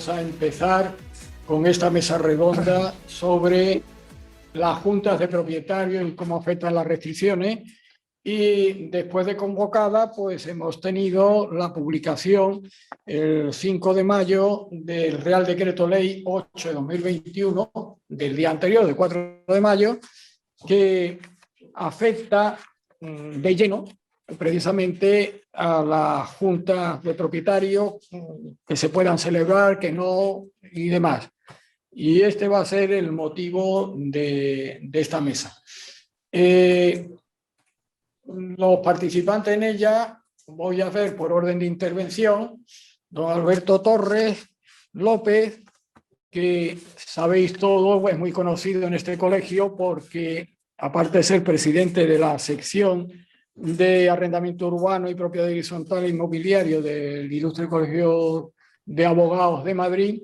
vamos a empezar con esta mesa redonda sobre las juntas de propietarios y cómo afectan las restricciones. Y después de convocada, pues hemos tenido la publicación el 5 de mayo del Real Decreto Ley 8 de 2021, del día anterior, del 4 de mayo, que afecta de lleno precisamente a las juntas de propietarios, que se puedan celebrar, que no, y demás. Y este va a ser el motivo de esta mesa. Los participantes en ella, voy a ver por orden de intervención, don Alberto Torres López, que sabéis todo, es muy conocido en este colegio porque, aparte de ser presidente de la sección de arrendamiento urbano y propiedad horizontal e inmobiliario del Ilustre Colegio de Abogados de Madrid,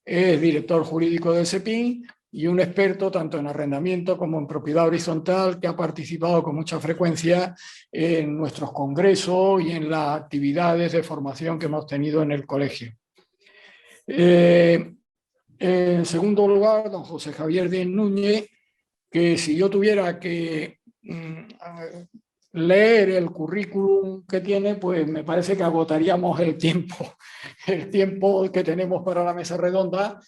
es director jurídico del CEPIN y un experto tanto en arrendamiento como en propiedad horizontal, que ha participado con mucha frecuencia en nuestros congresos y en las actividades de formación que hemos tenido en el colegio. En segundo lugar, don José Javier Díez Núñez, que si yo tuviera que leer el currículum que tiene, pues me parece que agotaríamos el tiempo que tenemos para la mesa redonda,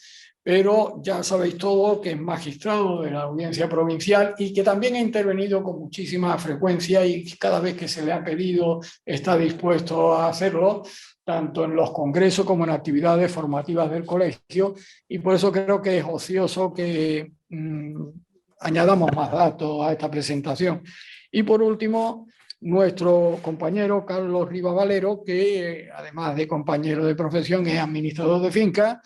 pero ya sabéis todo que es magistrado de la Audiencia Provincial y que también ha intervenido con muchísima frecuencia y cada vez que se le ha pedido está dispuesto a hacerlo, tanto en los congresos como en actividades formativas del colegio, y por eso creo que es ocioso que añadamos más datos a esta presentación. Y por último, nuestro compañero Carlos Riva Valero, que además de compañero de profesión es administrador de finca,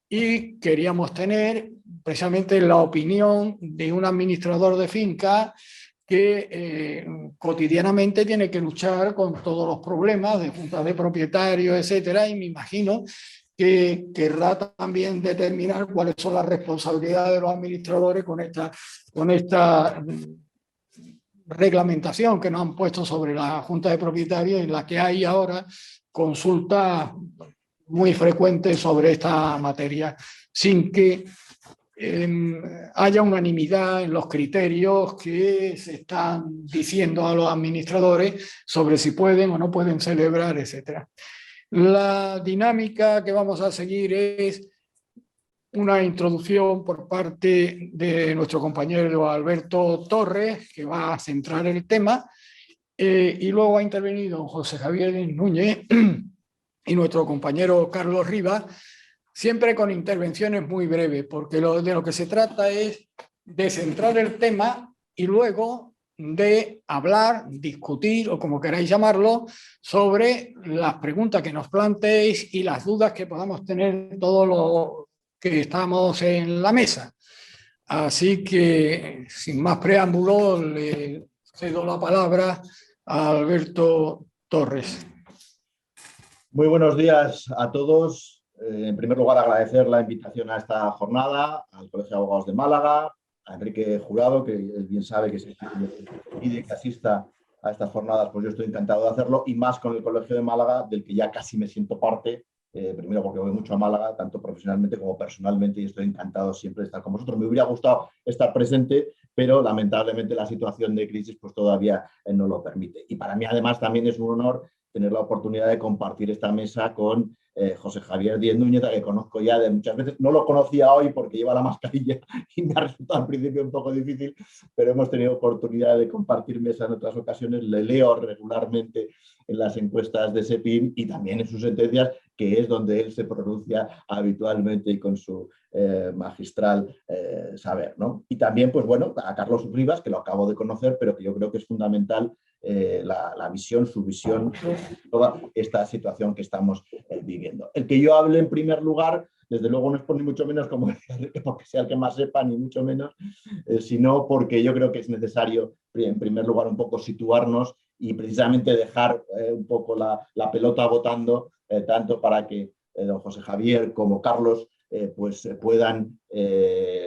y queríamos tener precisamente la opinión de un administrador de finca que cotidianamente tiene que luchar con todos los problemas de juntas de propietarios, etcétera, y me imagino que querrá también determinar cuáles son las responsabilidades de los administradores con esta reglamentación que nos han puesto sobre la junta de propietarios, en la que hay ahora consultas muy frecuentes sobre esta materia, sin que haya unanimidad en los criterios que se están diciendo a los administradores sobre si pueden o no pueden celebrar, etc. La dinámica que vamos a seguir es una introducción por parte de nuestro compañero Alberto Torres, que va a centrar el tema, y luego ha intervenido José Javier Núñez y nuestro compañero Carlos Rivas, siempre con intervenciones muy breves, porque de lo que se trata es de centrar el tema y luego de hablar, discutir, o como queráis llamarlo, sobre las preguntas que nos planteéis y las dudas que podamos tener todos los que estamos en la mesa. Así que, sin más preámbulos, le cedo la palabra a Alberto Torres. Muy buenos días a todos. En primer lugar, agradecer la invitación a esta jornada, al Colegio de Abogados de Málaga, a Enrique Jurado, que él bien sabe que se pide que asista a estas jornadas, pues yo estoy encantado de hacerlo, y más con el Colegio de Málaga, del que ya casi me siento parte, primero porque voy mucho a Málaga, tanto profesionalmente como personalmente, y estoy encantado siempre de estar con vosotros. Me hubiera gustado estar presente, pero lamentablemente la situación de crisis pues todavía no lo permite. Y para mí además también es un honor tener la oportunidad de compartir esta mesa con José Javier Díez Núñez, que conozco ya de muchas veces. No lo conocía hoy porque lleva la mascarilla y me ha resultado al principio un poco difícil, pero hemos tenido oportunidad de compartir mesa en otras ocasiones. Le leo regularmente en las encuestas de SEPIN y también en sus sentencias, que es donde él se pronuncia habitualmente y con su magistral saber, ¿no? Y también, pues bueno, a Carlos Rivas, que lo acabo de conocer, pero que yo creo que es fundamental la visión, su visión de toda esta situación que estamos viviendo. El que yo hable en primer lugar, desde luego no es por ni mucho menos como porque sea el que más sepa, ni mucho menos, sino porque yo creo que es necesario, en primer lugar, un poco situarnos y precisamente dejar un poco la pelota botando, tanto para que don José Javier como Carlos pues puedan,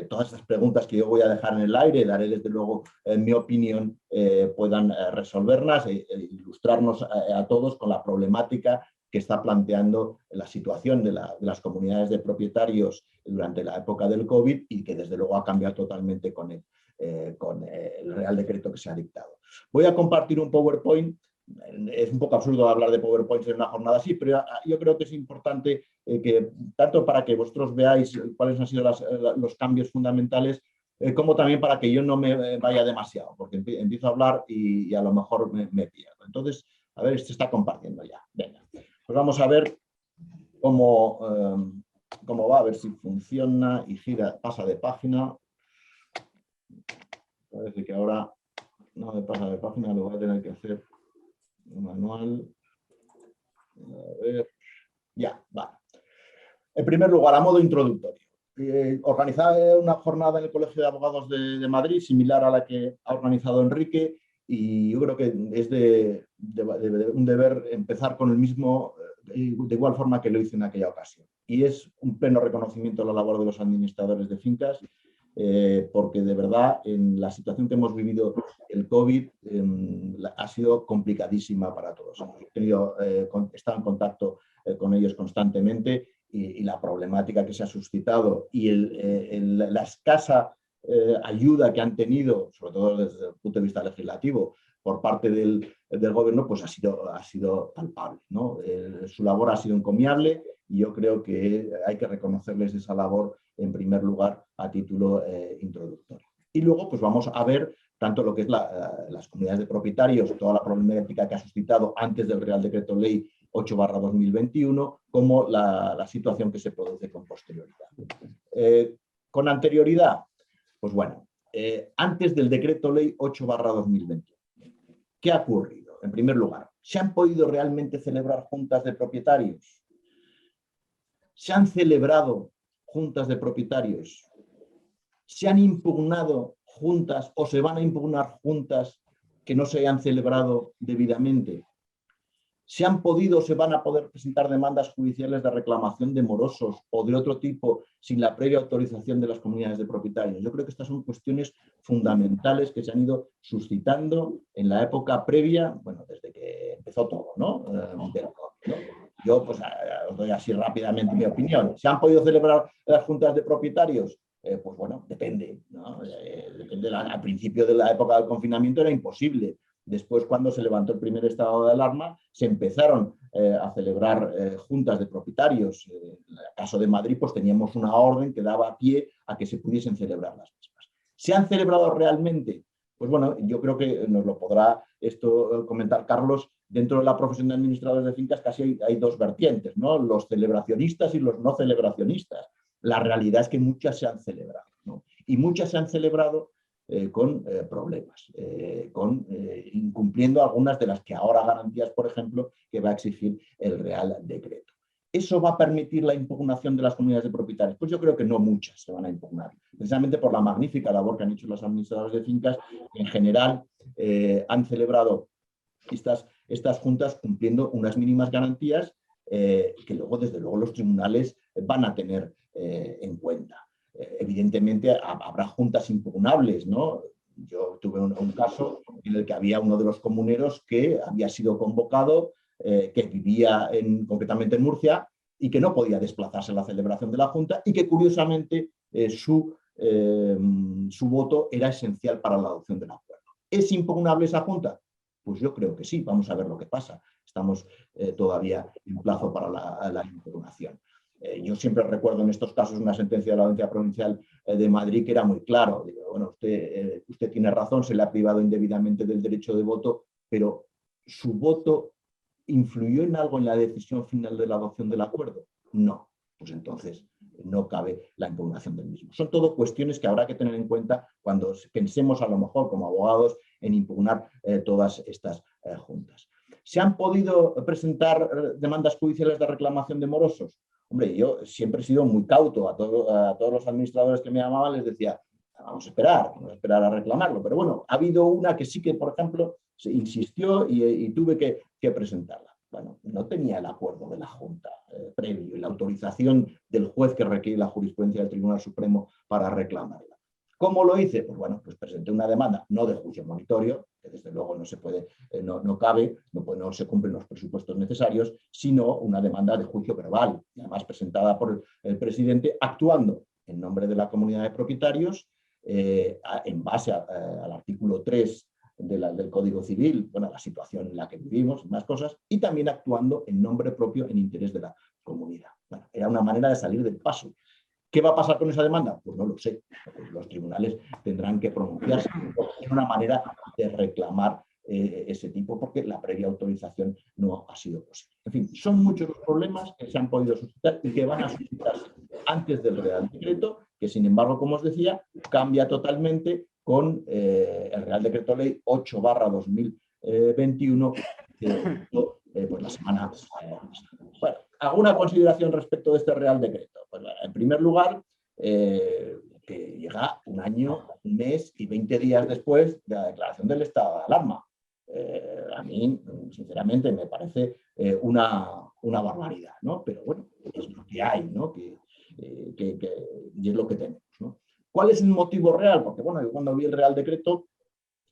todas estas preguntas que yo voy a dejar en el aire, daré desde luego mi opinión, puedan resolverlas e ilustrarnos a todos con la problemática que está planteando la situación de las comunidades de propietarios durante la época del COVID y que desde luego ha cambiado totalmente con el Real Decreto que se ha dictado. Voy a compartir un PowerPoint. Es un poco absurdo hablar de PowerPoint en una jornada así, pero yo creo que es importante que tanto para que vosotros veáis cuáles han sido los cambios fundamentales, como también para que yo no me vaya demasiado, porque empiezo a hablar y a lo mejor me pierdo. Entonces, a ver, esto está compartiendo ya. Venga, pues vamos a ver cómo va, a ver si funciona y gira, pasa de página. Parece que ahora no me pasa de página, lo voy a tener que hacer manual. A ver, ya, vale. En primer lugar, a modo introductorio. Organizar una jornada en el Colegio de Abogados de Madrid, similar a la que ha organizado Enrique, y yo creo que es de un deber empezar con el mismo, de igual forma que lo hice en aquella ocasión. Y es un pleno reconocimiento a la labor de los administradores de fincas, porque de verdad en la situación que hemos vivido el COVID ha sido complicadísima para todos. Hemos estado en contacto con ellos constantemente y la problemática que se ha suscitado y la escasa ayuda que han tenido, sobre todo desde el punto de vista legislativo, por parte del gobierno, pues ha sido palpable, ¿no? Su labor ha sido encomiable y yo creo que hay que reconocerles esa labor en primer lugar a título introductorio. Y luego pues vamos a ver tanto lo que es las comunidades de propietarios, toda la problemática que ha suscitado antes del Real Decreto Ley 8/2021, como la situación que se produce con posterioridad. Con anterioridad, pues bueno, antes del Decreto Ley 8/2021, ¿qué ha ocurrido? En primer lugar, ¿se han podido realmente celebrar juntas de propietarios? ¿Se han celebrado juntas de propietarios? ¿Se han impugnado juntas o se van a impugnar juntas que no se hayan celebrado debidamente? ¿Se han podido o se van a poder presentar demandas judiciales de reclamación de morosos o de otro tipo sin la previa autorización de las comunidades de propietarios? Yo creo que estas son cuestiones fundamentales que se han ido suscitando en la época previa, bueno, desde que empezó todo, ¿no? Del COVID, ¿no? Yo, pues, os doy así rápidamente mi opinión. ¿Se han podido celebrar las juntas de propietarios? Pues bueno, depende, ¿no? Depende. Al principio de la época del confinamiento era imposible. Después, cuando se levantó el primer estado de alarma, se empezaron a celebrar juntas de propietarios. En el caso de Madrid, pues teníamos una orden que daba pie a que se pudiesen celebrar las mismas. ¿Se han celebrado realmente? Pues bueno, yo creo que nos lo podrá esto comentar Carlos. Dentro de la profesión de administradores de fincas casi hay dos vertientes, ¿no? Los celebracionistas y los no celebracionistas. La realidad es que muchas se han celebrado, ¿no? Y muchas se han celebrado con problemas, incumpliendo algunas de las que ahora garantías, por ejemplo, que va a exigir el Real Decreto. ¿Eso va a permitir la impugnación de las comunidades de propietarios? Pues yo creo que no muchas se van a impugnar, precisamente por la magnífica labor que han hecho los administradores de fincas, que en general han celebrado estas juntas cumpliendo unas mínimas garantías que luego, desde luego, los tribunales van a tener en cuenta. Evidentemente habrá juntas impugnables, ¿no? Yo tuve un caso en el que había uno de los comuneros que había sido convocado, que vivía concretamente en Murcia y que no podía desplazarse a la celebración de la junta y que curiosamente su voto era esencial para la adopción del acuerdo. ¿Es impugnable esa junta? Pues yo creo que sí, vamos a ver lo que pasa. Estamos todavía en plazo para la impugnación. Yo siempre recuerdo en estos casos una sentencia de la Audiencia Provincial de Madrid que era muy claro. Digo, bueno, usted tiene razón, se le ha privado indebidamente del derecho de voto, pero ¿su voto influyó en algo en la decisión final de la adopción del acuerdo? No. Pues entonces no cabe la impugnación del mismo. Son todo cuestiones que habrá que tener en cuenta cuando pensemos a lo mejor como abogados en impugnar todas estas juntas. ¿Se han podido presentar demandas judiciales de reclamación de morosos? Hombre, yo siempre he sido muy cauto a todos los administradores que me llamaban, les decía, vamos a esperar a reclamarlo. Pero bueno, ha habido una que sí que, por ejemplo, se insistió y tuve que presentarla. Bueno, no tenía el acuerdo de la Junta previo y la autorización del juez que requiere la jurisprudencia del Tribunal Supremo para reclamarla. ¿Cómo lo hice? Pues bueno, pues presenté una demanda, no de juicio monitorio, que desde luego no se puede, no cabe, no se cumplen los presupuestos necesarios, sino una demanda de juicio verbal, y además presentada por el presidente, actuando en nombre de la comunidad de propietarios, en base al artículo 3 del Código Civil, bueno, la situación en la que vivimos, más cosas, y también actuando en nombre propio en interés de la comunidad. Bueno, era una manera de salir del paso. ¿Qué va a pasar con esa demanda? Pues no lo sé. Pues los tribunales tendrán que pronunciarse. Es una manera de reclamar ese tipo, porque la previa autorización no ha sido posible. En fin, son muchos los problemas que se han podido suscitar y que van a suscitarse antes del Real Decreto, que sin embargo, como os decía, cambia totalmente con el Real Decreto Ley 8/2021, pues la semana pasada. Bueno, ¿alguna consideración respecto de este Real Decreto? Pues bueno, en primer lugar, que llega un año, un mes y 20 días después de la declaración del estado de alarma. A mí, sinceramente, me parece una barbaridad, ¿no? Pero bueno, es lo que hay, ¿no? Y es lo que tenemos, ¿no? ¿Cuál es el motivo real? Porque bueno, yo cuando vi el Real Decreto,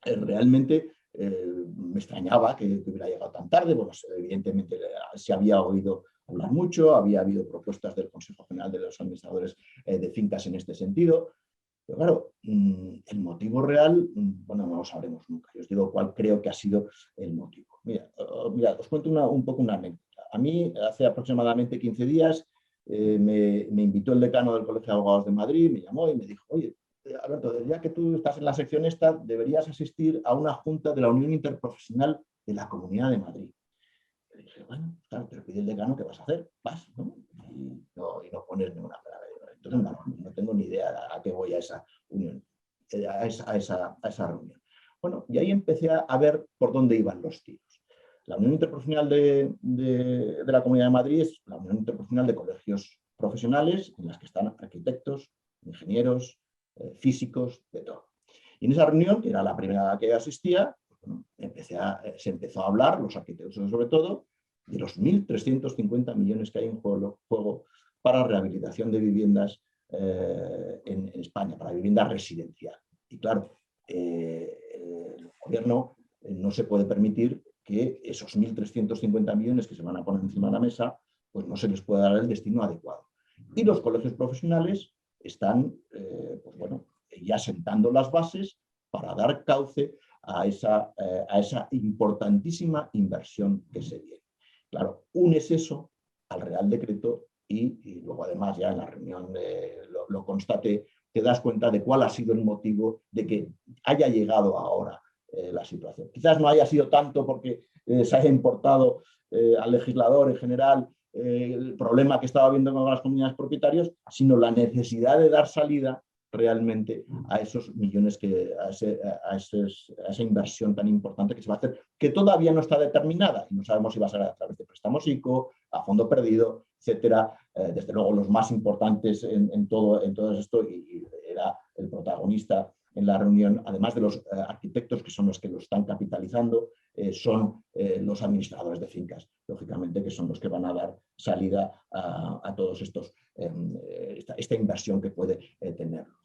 realmente me extrañaba que hubiera llegado tan tarde. Bueno, evidentemente se había oído hablar mucho, había habido propuestas del Consejo General de los Administradores de Fincas en este sentido. Pero claro, el motivo real, bueno, no lo sabremos nunca. Yo os digo cuál creo que ha sido el motivo. Mira, os cuento un poco una anécdota. A mí, hace aproximadamente 15 días, me invitó el decano del Colegio de Abogados de Madrid, me llamó y me dijo, oye, Alberto, ya que tú estás en la sección esta, deberías asistir a una junta de la Unión Interprofesional de la Comunidad de Madrid. Y dije, bueno, claro, te lo pide el decano, ¿qué vas a hacer? Vas, ¿no? Y no pones ninguna palabra. Entonces, no tengo ni idea a qué voy a esa unión, a esa reunión. Bueno, y ahí empecé a ver por dónde iban los tiros. La Unión Interprofesional de la Comunidad de Madrid es la Unión Interprofesional de Colegios Profesionales, en las que están arquitectos, ingenieros, físicos, de todo. Y en esa reunión, que era la primera a la que asistía, bueno, se empezó a hablar, los arquitectos sobre todo, de los 1.350 millones que hay en juego para rehabilitación de viviendas en España, para vivienda residencial. Y claro, el gobierno no se puede permitir que esos 1.350 millones que se van a poner encima de la mesa, pues no se les pueda dar el destino adecuado. Y los colegios profesionales están pues bueno, ya sentando las bases para dar cauce a esa importantísima inversión que se viene. Claro, unes eso al Real Decreto y luego además ya en la reunión lo constaté, te das cuenta de cuál ha sido el motivo de que haya llegado ahora la situación. Quizás no haya sido tanto porque se haya importado al legislador en general el problema que estaba habiendo con las comunidades propietarias, sino la necesidad de dar salida realmente a esos millones, a esa inversión tan importante que se va a hacer, que todavía no está determinada y no sabemos si va a ser a través de préstamos ICO, a fondo perdido, etcétera. Desde luego los más importantes en todo esto, y era el protagonista en la reunión, además de los arquitectos, que son los que lo están capitalizando, son los administradores de fincas, lógicamente, que son los que van a dar salida a todos estos, esta inversión que puede tener lugar.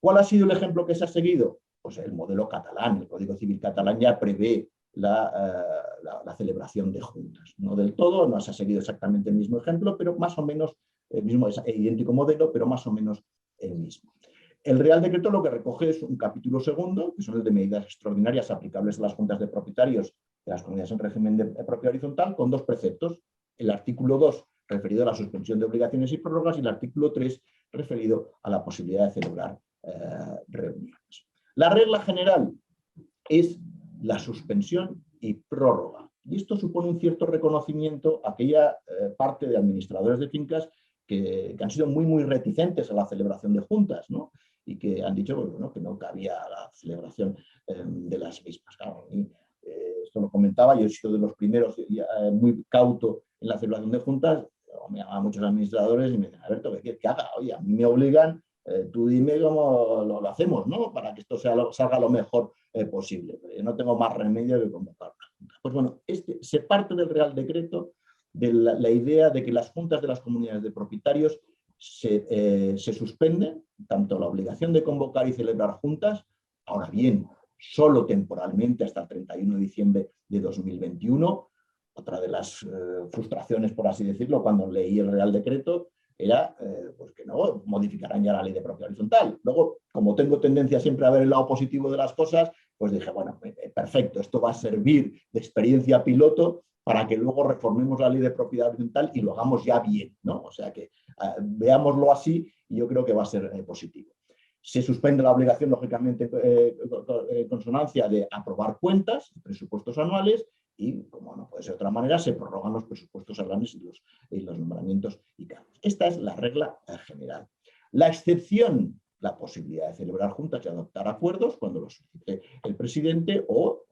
¿Cuál ha sido el ejemplo que se ha seguido? Pues el modelo catalán. El Código Civil catalán ya prevé la celebración de juntas. No del todo, no se ha seguido exactamente el mismo ejemplo, pero más o menos el mismo, es idéntico modelo, pero más o menos el mismo. El Real Decreto lo que recoge es un capítulo segundo, que son el de medidas extraordinarias aplicables a las juntas de propietarios de las comunidades en régimen de propiedad horizontal, con dos preceptos. El artículo 2, referido a la suspensión de obligaciones y prórrogas, y el artículo 3, referido a la posibilidad de celebrar reuniones. La regla general es la suspensión y prórroga. Y esto supone un cierto reconocimiento a aquella parte de administradores de fincas que han sido muy reticentes a la celebración de juntas, ¿no? Y que han dicho, bueno, que no cabía la celebración de las mismas. Claro, esto lo comentaba, yo he sido de los primeros muy cauto en la celebración de juntas. Me llamaban muchos administradores y me decían, Alberto, ¿qué quieres que haga? Oye, a mí me obligan, tú dime cómo lo hacemos, ¿no? Para que esto salga lo mejor posible. Yo no tengo más remedio que convocar una junta. Pues bueno, se parte del Real Decreto de la idea de que las juntas de las comunidades de propietarios se suspende tanto la obligación de convocar y celebrar juntas, ahora bien, solo temporalmente hasta el 31 de diciembre de 2021. Otra de las frustraciones, por así decirlo, cuando leí el Real Decreto, era pues que no modificarán ya la ley de propiedad horizontal. Luego, como tengo tendencia siempre a ver el lado positivo de las cosas, pues dije, bueno, perfecto, esto va a servir de experiencia piloto para que luego reformemos la ley de propiedad horizontal y lo hagamos ya bien, ¿no? O sea que veámoslo así y yo creo que va a ser positivo. Se suspende la obligación, lógicamente, en consonancia de aprobar cuentas, presupuestos anuales, y, como no puede ser de otra manera, se prorrogan los presupuestos anuales y los nombramientos y cargos. Esta es la regla general. La excepción, la posibilidad de celebrar juntas y adoptar acuerdos cuando lo solicite el presidente o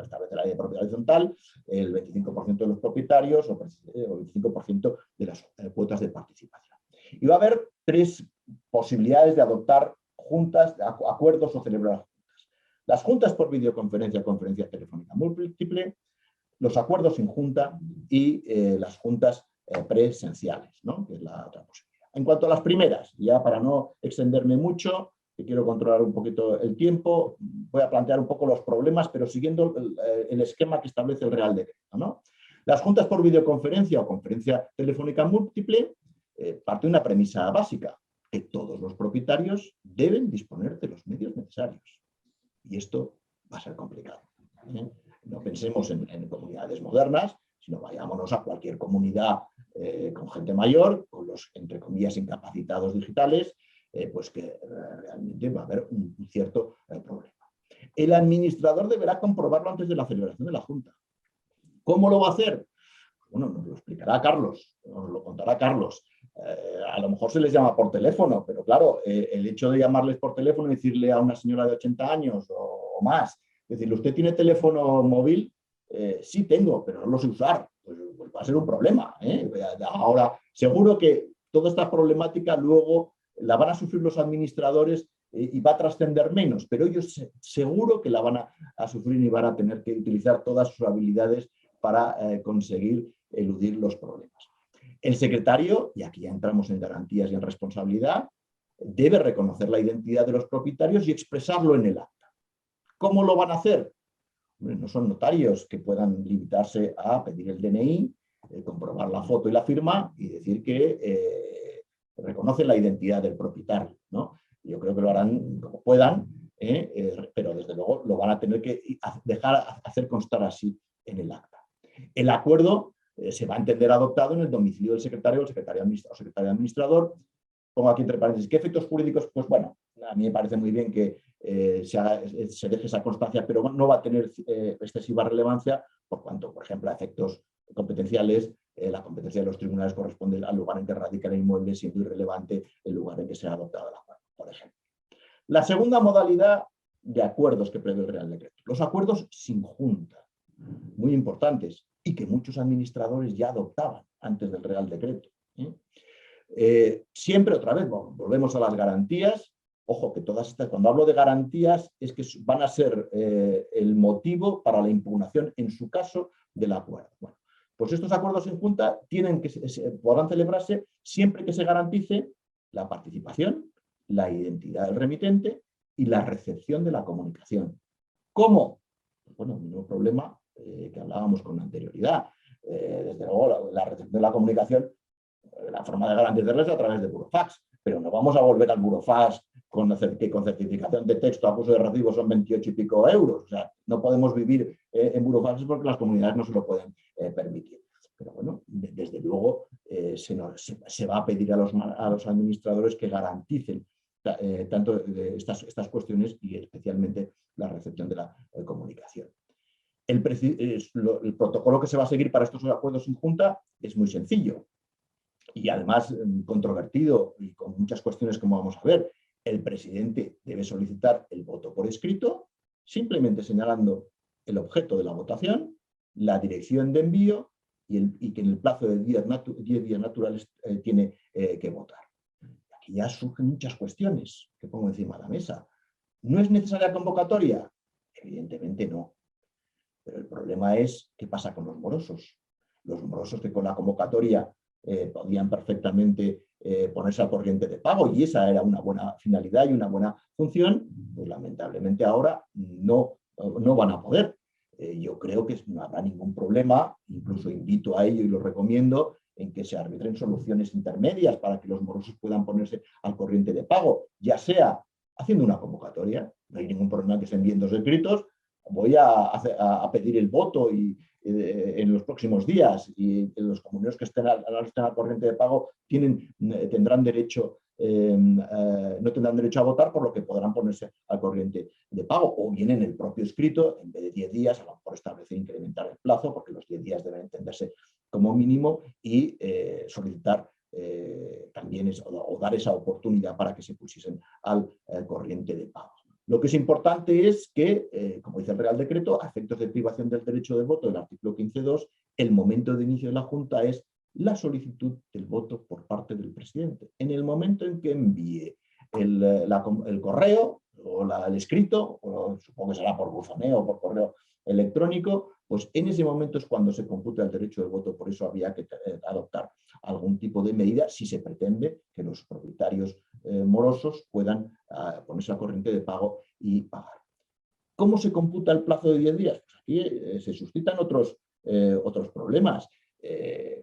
establece la ley de propiedad horizontal, el 25% de los propietarios o el 25% de las cuotas de participación. Y va a haber tres posibilidades de adoptar juntas, acuerdos o celebrar juntas. Las juntas por videoconferencia, conferencia telefónica múltiple, los acuerdos sin junta y las juntas presenciales, ¿no? Que es la otra posibilidad. En cuanto a las primeras, ya para no extenderme mucho, que quiero controlar un poquito el tiempo, voy a plantear un poco los problemas, pero siguiendo el esquema que establece el Real Decreto, ¿no? Las juntas por videoconferencia o conferencia telefónica múltiple parte de una premisa básica, que todos los propietarios deben disponer de los medios necesarios. Y esto va a ser complicado, ¿eh? No pensemos en comunidades modernas, sino vayámonos a cualquier comunidad con gente mayor, con los, entre comillas, incapacitados digitales, pues que realmente va a haber un cierto problema. El administrador deberá comprobarlo antes de la celebración de la Junta. ¿Cómo lo va a hacer? Bueno, nos lo explicará Carlos, nos lo contará Carlos. A lo mejor se les llama por teléfono, pero claro, el hecho de llamarles por teléfono y decirle a una señora de 80 años o más, decirle, ¿usted tiene teléfono móvil? Sí tengo, pero no lo sé usar. Pues va a ser un problema, ¿eh? Ahora, seguro que toda esta problemática luego la van a sufrir los administradores y va a trascender menos, pero ellos seguro que la van a sufrir y van a tener que utilizar todas sus habilidades para conseguir eludir los problemas. El secretario, y aquí ya entramos en garantías y en responsabilidad, debe reconocer la identidad de los propietarios y expresarlo en el acta. ¿Cómo lo van a hacer? No son notarios que puedan limitarse a pedir el DNI, comprobar la foto y la firma y decir que reconocen la identidad del propietario, ¿no? Yo creo que lo harán como puedan, pero desde luego lo van a tener que dejar hacer constar así en el acta. El acuerdo se va a entender adoptado en el domicilio del secretario o secretario administrador. Pongo aquí entre paréntesis, ¿qué efectos jurídicos? Pues bueno, a mí me parece muy bien que se deje esa constancia, pero no va a tener excesiva relevancia por cuanto, por ejemplo, a efectos competenciales, la competencia de los tribunales corresponde al lugar en que radica el inmueble, siendo irrelevante el lugar en que se ha adoptado el acuerdo, por ejemplo. La segunda modalidad de acuerdos que prevé el Real Decreto, los acuerdos sin junta, muy importantes y que muchos administradores ya adoptaban antes del Real Decreto. Siempre, otra vez, volvemos a las garantías. Ojo, que todas estas, cuando hablo de garantías, es que van a ser el motivo para la impugnación, en su caso, del acuerdo. Bueno, pues estos acuerdos en junta podrán celebrarse siempre que se garantice la participación, la identidad del remitente y la recepción de la comunicación. ¿Cómo? Bueno, el mismo problema que hablábamos con anterioridad. Desde luego, la recepción de la comunicación, la forma de garantizarla es a través de burofax, pero no vamos a volver al burofax que con certificación de texto a acuso de recibo son 28 y pico euros. O sea, no podemos vivir en burofax porque las comunidades no se lo pueden permitir. Pero bueno, desde luego se va a pedir a los administradores que garanticen tanto estas cuestiones y especialmente la recepción de la comunicación. El protocolo que se va a seguir para estos acuerdos sin junta es muy sencillo y además controvertido y con muchas cuestiones como vamos a ver. El presidente debe solicitar el voto por escrito, simplemente señalando el objeto de la votación, la dirección de envío y que en el plazo de 10 días naturales tiene que votar. Aquí ya surgen muchas cuestiones que pongo encima de la mesa. ¿No es necesaria convocatoria? Evidentemente no. Pero el problema es qué pasa con los morosos. Los morosos que con la convocatoria podían perfectamente ponerse al corriente de pago, y esa era una buena finalidad y una buena función, pues lamentablemente ahora no van a poder. Yo creo que no habrá ningún problema, incluso invito a ello y lo recomiendo, en que se arbitren soluciones intermedias para que los morosos puedan ponerse al corriente de pago, ya sea haciendo una convocatoria, no hay ningún problema que se envíen 2 escritos, voy a pedir el voto en los próximos días, y los comuneros que estén al corriente de pago tendrán derecho, no tendrán derecho a votar, por lo que podrán ponerse al corriente de pago, o bien en el propio escrito, en vez de 10 días, a lo mejor establecer incrementar el plazo, porque los 10 días deben entenderse como mínimo, y solicitar también o dar esa oportunidad para que se pusiesen al corriente de pago. Lo que es importante es que, como dice el Real Decreto, a efectos de privación del derecho de voto del artículo 15.2, el momento de inicio de la Junta es la solicitud del voto por parte del presidente. En el momento en que envíe el correo o el escrito, o supongo que será por buzoneo o por correo electrónico, pues en ese momento es cuando se computa el derecho de voto. Por eso había que adoptar algún tipo de medida si se pretende que los propietarios morosos puedan ponerse al corriente de pago y pagar. ¿Cómo se computa el plazo de 10 días? Pues aquí se suscitan otros problemas.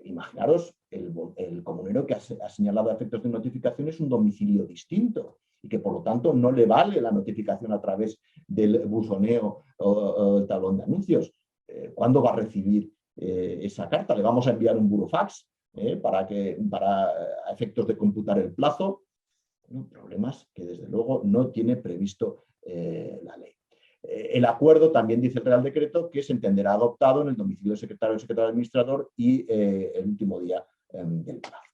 Imaginaros, el comunero que ha señalado a efectos de notificación es un domicilio distinto, y que por lo tanto no le vale la notificación a través del buzoneo o el tablón de anuncios. ¿Cuándo va a recibir esa carta? ¿Le vamos a enviar un burofax para efectos de computar el plazo? Problemas que desde luego no tiene previsto la ley. El acuerdo también dice el Real Decreto que se entenderá adoptado en el domicilio del secretario o secretario administrador y el último día del plazo.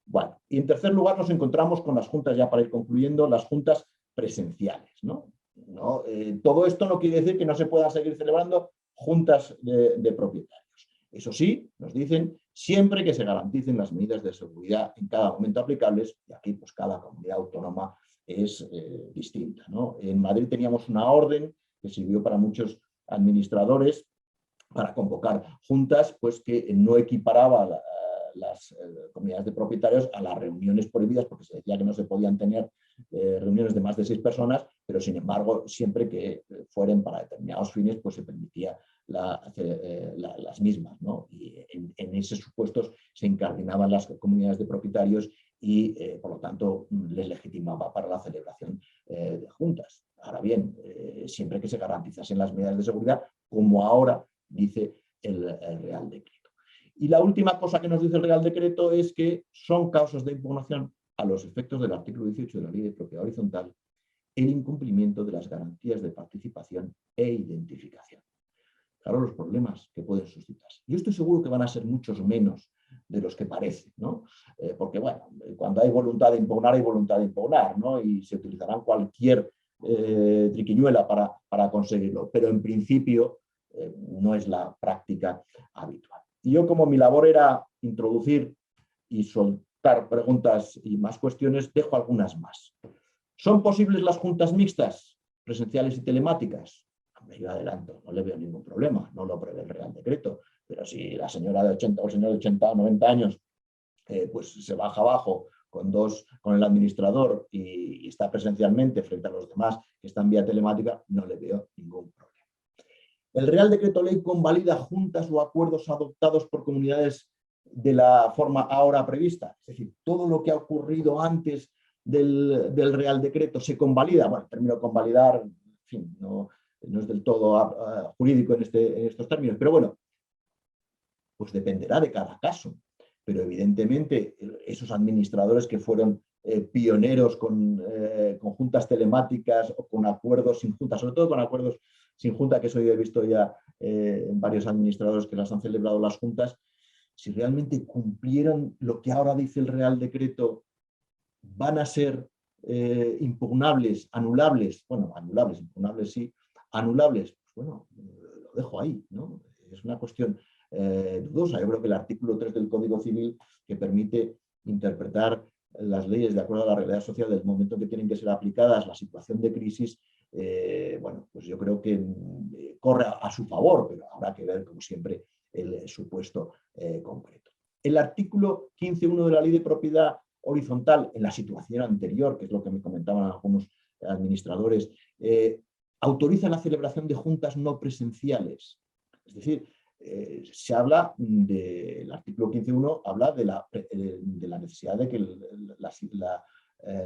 Bueno, y en tercer lugar nos encontramos con las juntas, ya para ir concluyendo, las juntas presenciales, ¿no? Todo esto no quiere decir que no se puedan seguir celebrando juntas de propietarios. Eso sí, nos dicen, siempre que se garanticen las medidas de seguridad en cada momento aplicables, y aquí pues cada comunidad autónoma es distinta, ¿no? En Madrid teníamos una orden que sirvió para muchos administradores para convocar juntas, pues que no equiparaba las comunidades de propietarios a las reuniones prohibidas, porque se decía que no se podían tener reuniones de más de 6 personas, pero sin embargo, siempre que fueran para determinados fines, pues se permitía las mismas, ¿no? Y en esos supuestos se incardinaban las comunidades de propietarios y, por lo tanto, les legitimaba para la celebración de juntas. Ahora bien, siempre que se garantizasen las medidas de seguridad, como ahora dice el Real Decreto. Y la última cosa que nos dice el Real Decreto es que son causas de impugnación a los efectos del artículo 18 de la Ley de Propiedad Horizontal el incumplimiento de las garantías de participación e identificación. Claro, los problemas que pueden suscitarse. Yo estoy seguro que van a ser muchos menos de los que parece, ¿no? Porque, bueno, cuando hay voluntad de impugnar, hay voluntad de impugnar, ¿no? Y se utilizarán cualquier triquiñuela para conseguirlo, pero en principio no es la práctica habitual. Y yo, como mi labor era introducir y soltar preguntas y más cuestiones, dejo algunas más. ¿Son posibles las juntas mixtas, presenciales y telemáticas? Yo adelanto, no le veo ningún problema, no lo prevé el Real Decreto, pero si la señora de 80 o el señor de 80 o 90 años pues se baja abajo con el administrador y está presencialmente frente a los demás que están vía telemática, no le veo ningún problema. El Real Decreto Ley convalida juntas o acuerdos adoptados por comunidades de la forma ahora prevista. Es decir, todo lo que ha ocurrido antes del Real Decreto se convalida. Bueno, el término convalidar, en fin, no es del todo jurídico en estos términos, pero bueno, pues dependerá de cada caso. Pero evidentemente esos administradores que fueron pioneros con juntas telemáticas o con acuerdos sin junta, sobre todo con acuerdos sin junta, que eso yo he visto ya en varios administradores que las han celebrado las juntas, si realmente cumplieron lo que ahora dice el Real Decreto, van a ser impugnables, anulables, bueno, anulables, impugnables sí, anulables, pues bueno, lo dejo ahí, ¿no? Es una cuestión dudosa. Yo creo que el artículo 3 del Código Civil, que permite interpretar las leyes de acuerdo a la realidad social del momento en que tienen que ser aplicadas, la situación de crisis, bueno, pues yo creo que corre a su favor, pero habrá que ver, como siempre, el supuesto concreto. El artículo 15.1 de la Ley de Propiedad horizontal en la situación anterior, que es lo que me comentaban algunos administradores, autoriza la celebración de juntas no presenciales. Es decir, se habla del artículo 15.1, habla de la necesidad de que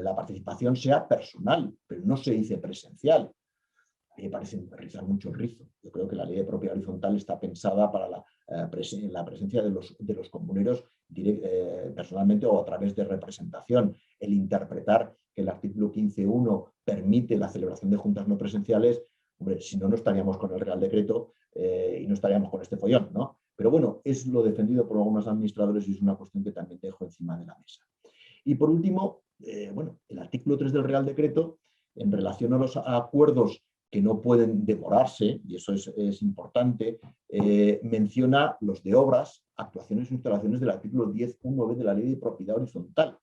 la participación sea personal, pero no se dice presencial. Me parece rizar mucho el rizo. Yo creo que la ley de propiedad horizontal está pensada para la presencia de los comuneros personalmente o a través de representación. El interpretar que el artículo 15.1 permite la celebración de juntas no presenciales, hombre, si no, no estaríamos con el Real Decreto y no estaríamos con este follón, ¿no? Pero bueno, es lo defendido por algunos administradores y es una cuestión que también dejo encima de la mesa. Y por último, bueno, el artículo 3 del Real Decreto, en relación a los acuerdos que no pueden demorarse, y eso es importante, menciona los de obras, actuaciones e instalaciones del artículo 10.1b de la Ley de Propiedad Horizontal.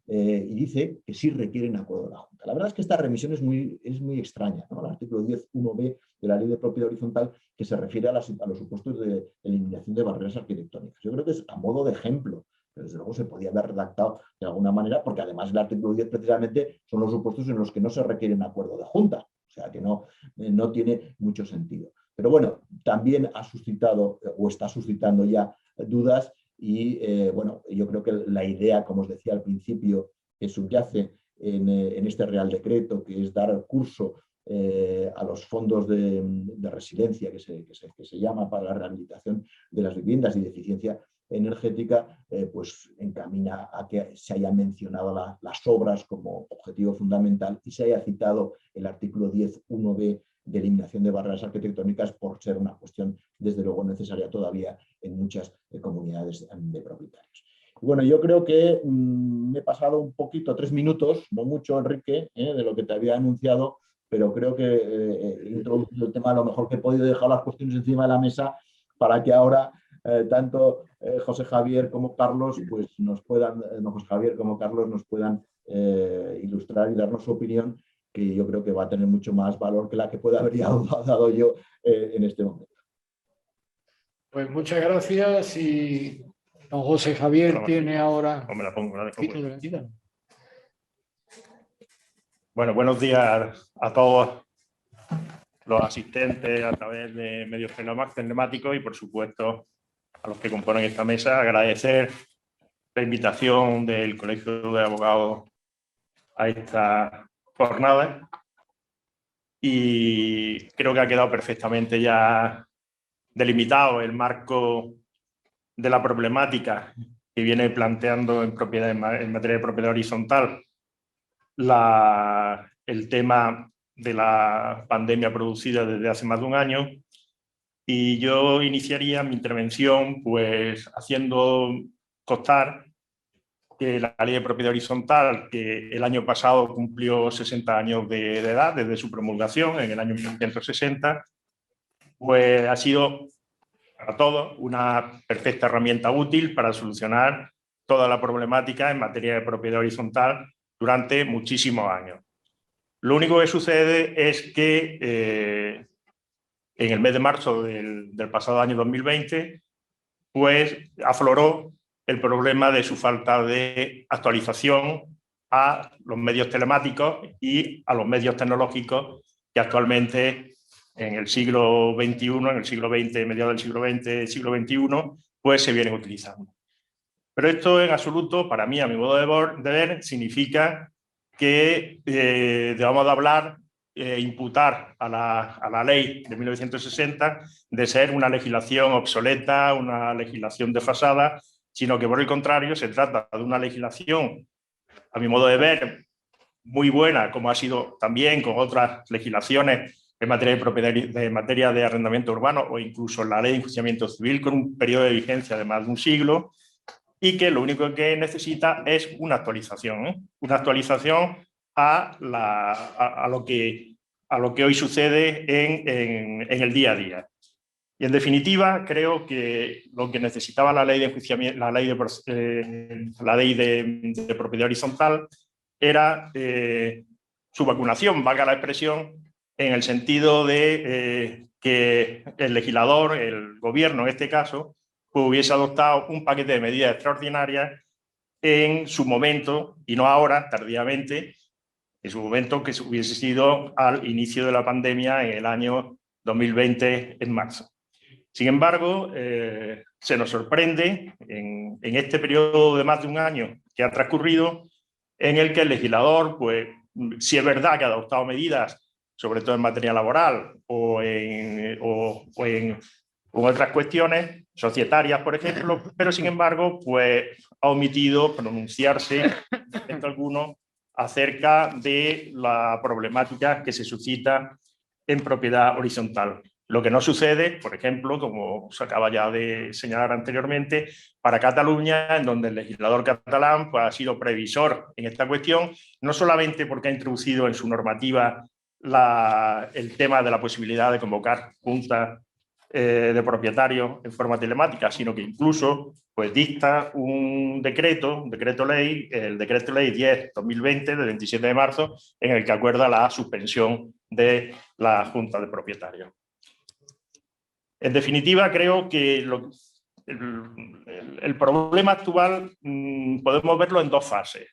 Y dice que sí requieren acuerdo de la Junta. La verdad es que esta remisión es muy extraña, ¿no? El artículo 10.1b de la Ley de Propiedad Horizontal, que se refiere a los supuestos de eliminación de barreras arquitectónicas. Yo creo que es a modo de ejemplo, pero desde luego se podía haber redactado de alguna manera, porque además el artículo 10 precisamente son los supuestos en los que no se requiere un acuerdo de Junta. O sea que no tiene mucho sentido. Pero bueno, también ha suscitado o está suscitando ya dudas y bueno, yo creo que la idea, como os decía al principio, que subyace en este Real Decreto, que es dar curso a los fondos de resiliencia, que se llama para la rehabilitación de las viviendas y de eficiencia energética, pues encamina a que se haya mencionado las obras como objetivo fundamental y se haya citado el artículo 10.1b de eliminación de barreras arquitectónicas por ser una cuestión, desde luego, necesaria todavía en muchas comunidades de propietarios. Y bueno, yo creo que me he pasado un poquito, 3 minutos, no mucho, Enrique, de lo que te había anunciado, pero creo que he introducido el tema, a lo mejor que he podido dejar las cuestiones encima de la mesa para que ahora tanto José Javier como Carlos pues nos puedan, ilustrar y darnos su opinión, que yo creo que va a tener mucho más valor que la que pueda haber dado yo en este momento. Pues muchas gracias y don José Javier tiene ahora... Me la pongo, la dejo. Bueno, buenos días a todos los asistentes a través de medios telemáticos y, por supuesto, a los que componen esta mesa. Agradecer la invitación del Colegio de Abogados a esta jornada y creo que ha quedado perfectamente ya delimitado el marco de la problemática que viene planteando en materia de propiedad horizontal el tema de la pandemia producida desde hace más de un año. Y yo iniciaría mi intervención pues haciendo constar que la Ley de Propiedad Horizontal, que el año pasado cumplió 60 años de edad desde su promulgación en el año 1960, pues ha sido para todos una perfecta herramienta útil para solucionar toda la problemática en materia de propiedad horizontal durante muchísimos años. Lo único que sucede es que en el mes de marzo del pasado año 2020, pues afloró el problema de su falta de actualización a los medios telemáticos y a los medios tecnológicos que actualmente en el siglo XXI, en el siglo XX, mediados del siglo XX, siglo XXI, pues se vienen utilizando. Pero esto en absoluto, para mí, a mi modo de ver, significa que debamos de hablar, imputar a la ley de 1960 de ser una legislación obsoleta, una legislación desfasada, sino que por el contrario se trata de una legislación, a mi modo de ver, muy buena, como ha sido también con otras legislaciones en materia de propiedad, en materia de arrendamiento urbano o incluso la ley de enjuiciamiento civil con un periodo de vigencia de más de un siglo, y que lo único que necesita es una actualización a lo que hoy sucede en el día a día. Y en definitiva, creo que lo que necesitaba la ley de enjuiciamiento, la ley de propiedad horizontal era su vacunación, valga la expresión, en el sentido de que el legislador, el gobierno en este caso, pues hubiese adoptado un paquete de medidas extraordinarias en su momento, y no ahora, tardíamente, en su momento que hubiese sido al inicio de la pandemia en el año 2020, en marzo. Sin embargo, se nos sorprende en este periodo de más de un año que ha transcurrido, en el que el legislador, pues, sí es verdad que ha adoptado medidas, sobre todo en materia laboral o en otras cuestiones societarias, por ejemplo, pero sin embargo, pues, ha omitido pronunciarse respecto alguno acerca de la problemática que se suscita en propiedad horizontal. Lo que no sucede, por ejemplo, como se acaba ya de señalar anteriormente, para Cataluña, en donde el legislador catalán, pues, ha sido previsor en esta cuestión, no solamente porque ha introducido en su normativa el tema de la posibilidad de convocar juntas de propietarios en forma telemática, sino que incluso, pues, dicta un decreto ley, el decreto ley 10/2020 del 27 de marzo, en el que acuerda la suspensión de la Junta de Propietarios. En definitiva, creo que el problema actual podemos verlo en dos fases.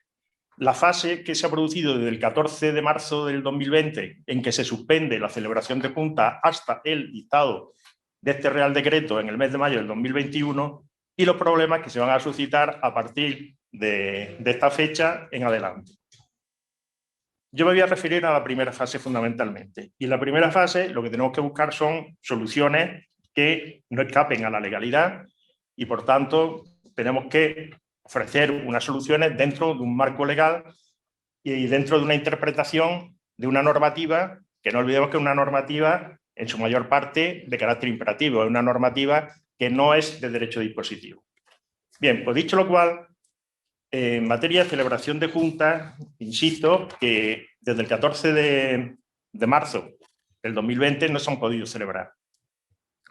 La fase que se ha producido desde el 14 de marzo del 2020, en que se suspende la celebración de junta hasta el dictado de este Real Decreto en el mes de mayo del 2021, y los problemas que se van a suscitar a partir de esta fecha en adelante. Yo me voy a referir a la primera fase fundamentalmente. Y en la primera fase lo que tenemos que buscar son soluciones que no escapen a la legalidad y, por tanto, tenemos que ofrecer unas soluciones dentro de un marco legal y dentro de una interpretación de una normativa, que no olvidemos que es una normativa en su mayor parte de carácter imperativo, es una normativa que no es de derecho dispositivo. Bien, pues dicho lo cual, en materia de celebración de juntas, insisto que desde el 14 de marzo del 2020 no se han podido celebrar,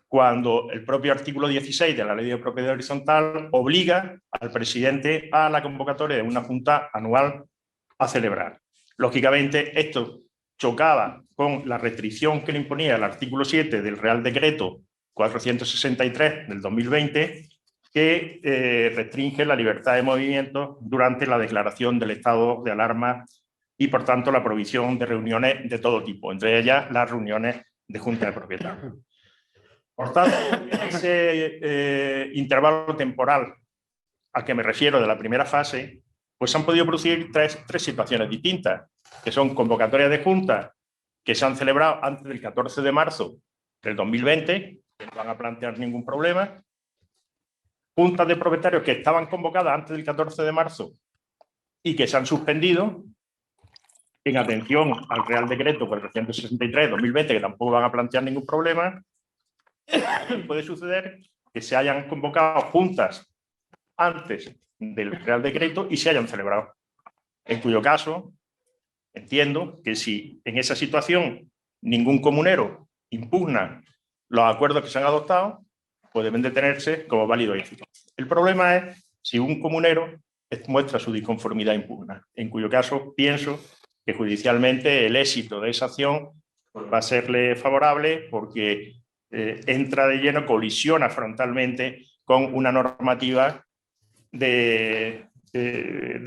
cuando el propio artículo 16 de la Ley de Propiedad Horizontal obliga al presidente a la convocatoria de una junta anual a celebrar. Lógicamente, esto chocaba con la restricción que le imponía el artículo 7 del Real Decreto 463 del 2020, que restringe la libertad de movimiento durante la declaración del estado de alarma y, por tanto, la prohibición de reuniones de todo tipo, entre ellas las reuniones de junta de propietarios. Por tanto, en ese intervalo temporal al que me refiero de la primera fase, pues se han podido producir tres situaciones distintas, que son convocatorias de juntas que se han celebrado antes del 14 de marzo del 2020, que no van a plantear ningún problema, juntas de propietarios que estaban convocadas antes del 14 de marzo y que se han suspendido en atención al Real Decreto 463/2020, que tampoco van a plantear ningún problema. Puede suceder que se hayan convocado juntas antes del Real Decreto y se hayan celebrado, en cuyo caso entiendo que si en esa situación ningún comunero impugna los acuerdos que se han adoptado, pues deben de tenerse como válidos y eficaces. El problema es si un comunero muestra su disconformidad e impugna, en cuyo caso pienso que judicialmente el éxito de esa acción va a serle favorable, porque entra de lleno, colisiona frontalmente con una normativa de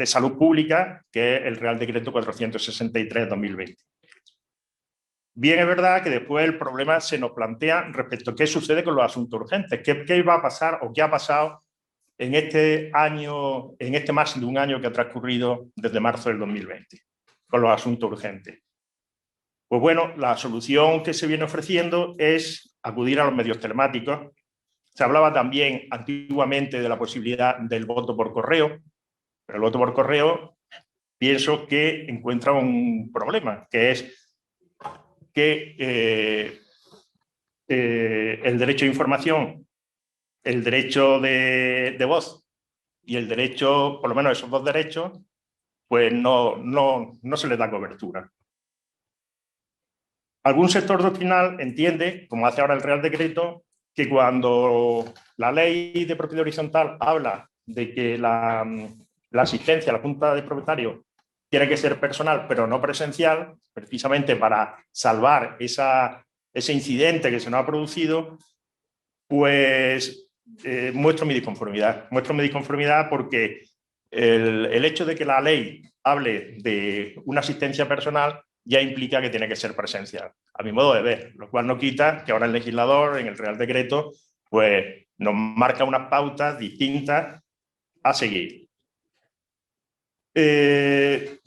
salud pública, que es el Real Decreto 463/2020. Bien, es verdad que después el problema se nos plantea respecto a qué sucede con los asuntos urgentes, qué va a pasar o qué ha pasado en este año, en este más de un año que ha transcurrido desde marzo del 2020, con los asuntos urgentes. Pues bueno, la solución que se viene ofreciendo es acudir a los medios telemáticos. Se hablaba también antiguamente de la posibilidad del voto por correo, pero el voto por correo pienso que encuentra un problema, que es que el derecho a información, el derecho de voz y el derecho, por lo menos esos dos derechos, pues no se les da cobertura. Algún sector doctrinal entiende, como hace ahora el Real Decreto, que cuando la Ley de Propiedad Horizontal habla de que la asistencia a la Junta de Propietarios tiene que ser personal, pero no presencial, precisamente para salvar ese incidente que se nos ha producido, pues muestro mi disconformidad. Muestro mi disconformidad porque El hecho de que la ley hable de una asistencia personal ya implica que tiene que ser presencial, a mi modo de ver, lo cual no quita que ahora el legislador, en el Real Decreto, pues nos marca unas pautas distintas a seguir.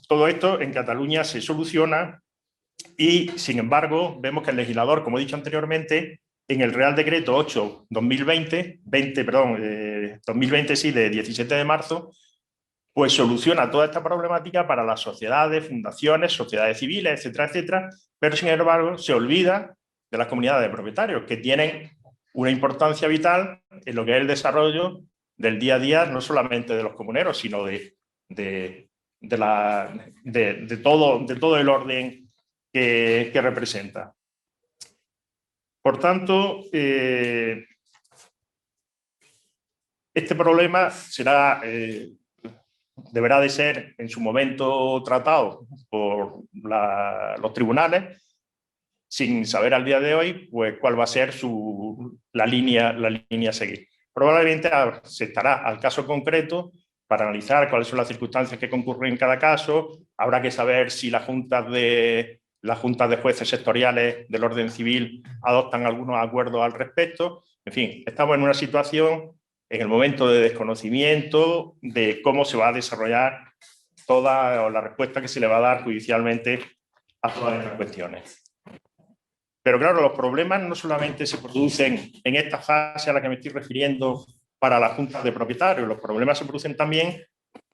Todo esto en Cataluña se soluciona y, sin embargo, vemos que el legislador, como he dicho anteriormente, en el Real Decreto 8/2020, 2020 sí, de 17 de marzo, pues soluciona toda esta problemática para las sociedades, fundaciones, sociedades civiles, etcétera, etcétera, pero sin embargo se olvida de las comunidades de propietarios, que tienen una importancia vital en lo que es el desarrollo del día a día, no solamente de los comuneros, sino de todo el orden que representa. Por tanto, este problema deberá de ser en su momento tratado por los tribunales, sin saber al día de hoy pues, cuál va a ser la línea a seguir. Probablemente se estará al caso concreto para analizar cuáles son las circunstancias que concurren en cada caso. Habrá que saber si las juntas de jueces sectoriales del orden civil adoptan algunos acuerdos al respecto. En fin, estamos en una situación en el momento de desconocimiento de cómo se va a desarrollar toda la respuesta que se le va a dar judicialmente a todas estas cuestiones. Pero claro, los problemas no solamente se producen en esta fase a la que me estoy refiriendo para las juntas de propietarios, los problemas se producen también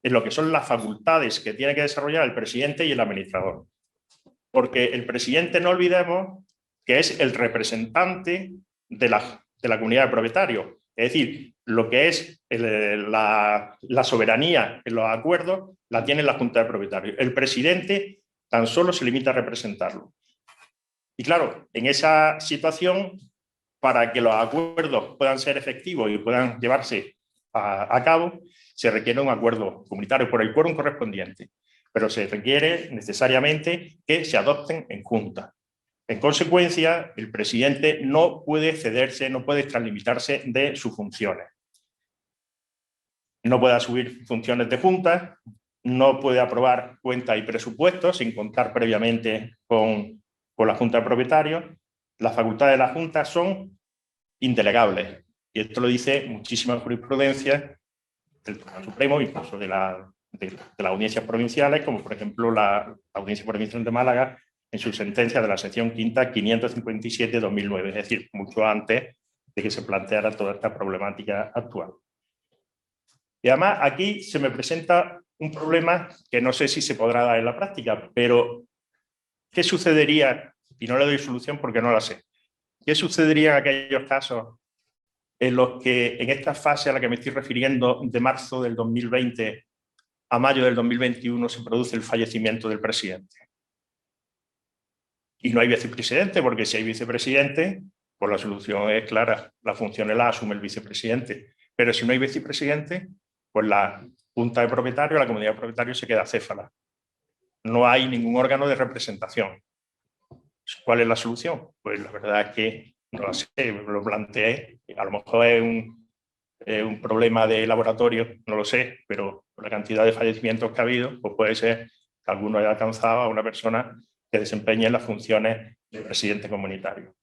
en lo que son las facultades que tiene que desarrollar el presidente y el administrador. Porque el presidente, no olvidemos, que es el representante de la comunidad de propietarios. Es decir, lo que es la soberanía en los acuerdos la tiene la Junta de Propietarios. El presidente tan solo se limita a representarlo. Y claro, en esa situación, para que los acuerdos puedan ser efectivos y puedan llevarse a cabo, se requiere un acuerdo comunitario por el quórum correspondiente, pero se requiere necesariamente que se adopten en junta. En consecuencia, el presidente no puede cederse, no puede extralimitarse de sus funciones. No puede asumir funciones de junta, no puede aprobar cuentas y presupuestos sin contar previamente con la Junta de Propietarios. Las facultades de la Junta son indelegables. Y esto lo dice muchísima jurisprudencia del Tribunal Supremo, incluso de las audiencias provinciales, como por ejemplo la Audiencia Provincial de Málaga, en su sentencia de la sección quinta 557/2009, es decir, mucho antes de que se planteara toda esta problemática actual. Y además aquí se me presenta un problema que no sé si se podrá dar en la práctica, pero ¿qué sucedería? Y no le doy solución porque no la sé. ¿Qué sucedería en aquellos casos en los que en esta fase a la que me estoy refiriendo, de marzo del 2020 a mayo del 2021, se produce el fallecimiento del presidente? Y no hay vicepresidente, porque si hay vicepresidente, pues la solución es clara, las funciones las asume el vicepresidente. Pero si no hay vicepresidente, pues la Junta de Propietarios, la comunidad de propietarios se queda acéfala. No hay ningún órgano de representación. ¿Cuál es la solución? Pues la verdad es que no lo sé, lo planteé. A lo mejor es un problema de laboratorio, no lo sé, pero por la cantidad de fallecimientos que ha habido, pues puede ser que alguno haya alcanzado a una persona que desempeñe las funciones de presidente comunitario.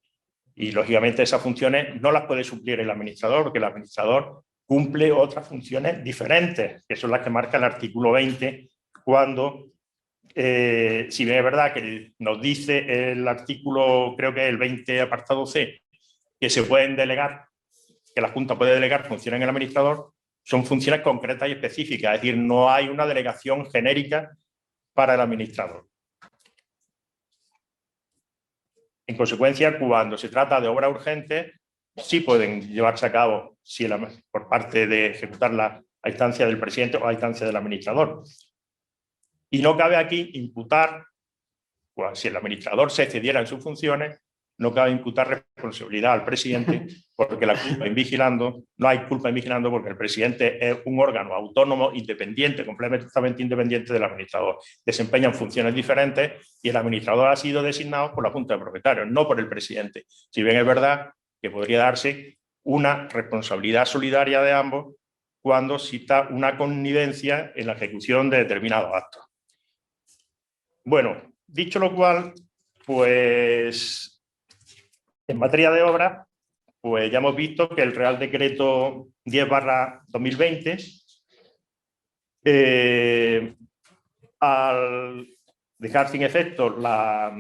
Y, lógicamente, esas funciones no las puede suplir el administrador, porque el administrador cumple otras funciones diferentes, que son las que marca el artículo 20, cuando, si bien es verdad que nos dice el artículo, creo que es el 20 apartado C, que se pueden delegar, que la Junta puede delegar funciones en el administrador, son funciones concretas y específicas, es decir, no hay una delegación genérica para el administrador. En consecuencia, cuando se trata de obras urgentes, sí pueden llevarse a cabo por parte de ejecutarla a instancia del presidente o a instancia del administrador. Y no cabe aquí imputar, pues, si el administrador se excediera en sus funciones, no cabe imputar responsabilidad al presidente, porque la culpa en vigilando, no hay culpa en vigilando, porque el presidente es un órgano autónomo, independiente, completamente independiente del administrador. Desempeñan funciones diferentes y el administrador ha sido designado por la Junta de Propietarios, no por el presidente. Si bien es verdad que podría darse una responsabilidad solidaria de ambos cuando exista una connivencia en la ejecución de determinados actos. Bueno, dicho lo cual, pues en materia de obras, pues ya hemos visto que el Real Decreto 10/2020, al dejar sin efecto las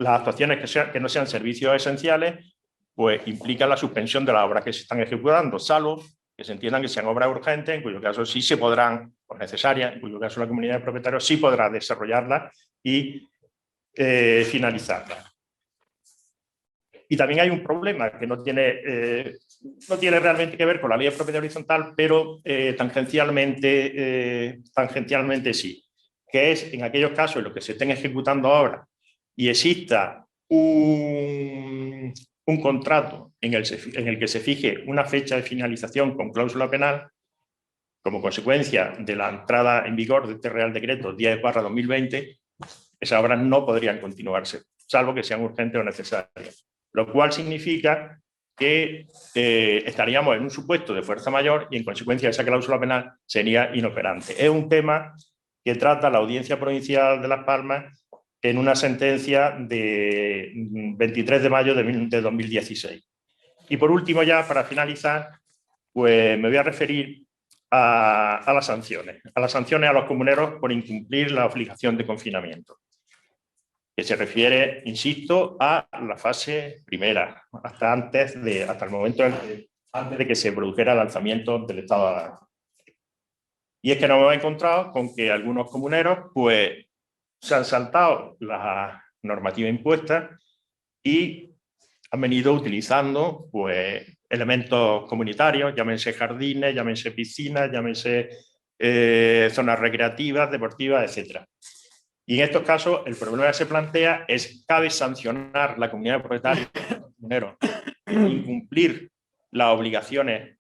actuaciones que no sean servicios esenciales, pues implica la suspensión de las obras que se están ejecutando, salvo que se entiendan que sean obras urgentes, en cuyo caso sí se podrán, o necesarias, en cuyo caso la comunidad de propietarios sí podrá desarrollarlas y finalizarlas. Y también hay un problema que no tiene realmente que ver con la ley de propiedad horizontal, pero tangencialmente sí, que es en aquellos casos en los que se estén ejecutando obras y exista un contrato en el que se fije una fecha de finalización con cláusula penal, como consecuencia de la entrada en vigor de este Real Decreto 10/2020, esas obras no podrían continuarse, salvo que sean urgentes o necesarias. Lo cual significa que estaríamos en un supuesto de fuerza mayor y en consecuencia esa cláusula penal sería inoperante. Es un tema que trata la Audiencia Provincial de Las Palmas en una sentencia de 23 de mayo de 2016. Y por último, ya para finalizar, pues me voy a referir a las sanciones a los comuneros por incumplir la obligación de confinamiento, que se refiere, insisto, a la fase primera, hasta el momento antes de que se produjera el lanzamiento del estado de alarma. Y es que nos hemos encontrado con que algunos comuneros pues, se han saltado la normativa impuesta y han venido utilizando pues, elementos comunitarios, llámense jardines, llámense piscinas, llámense zonas recreativas, deportivas, etc. Y en estos casos el problema que se plantea es: ¿cabe sancionar la comunidad de propietarios comuneros por incumplir las obligaciones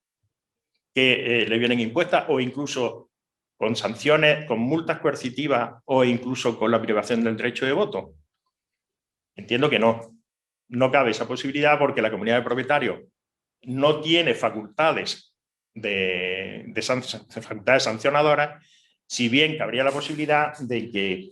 que le vienen impuestas, o incluso con sanciones, con multas coercitivas o incluso con la privación del derecho de voto? Entiendo que no cabe esa posibilidad, porque la comunidad de propietarios no tiene facultades facultades sancionadoras, si bien cabría la posibilidad de que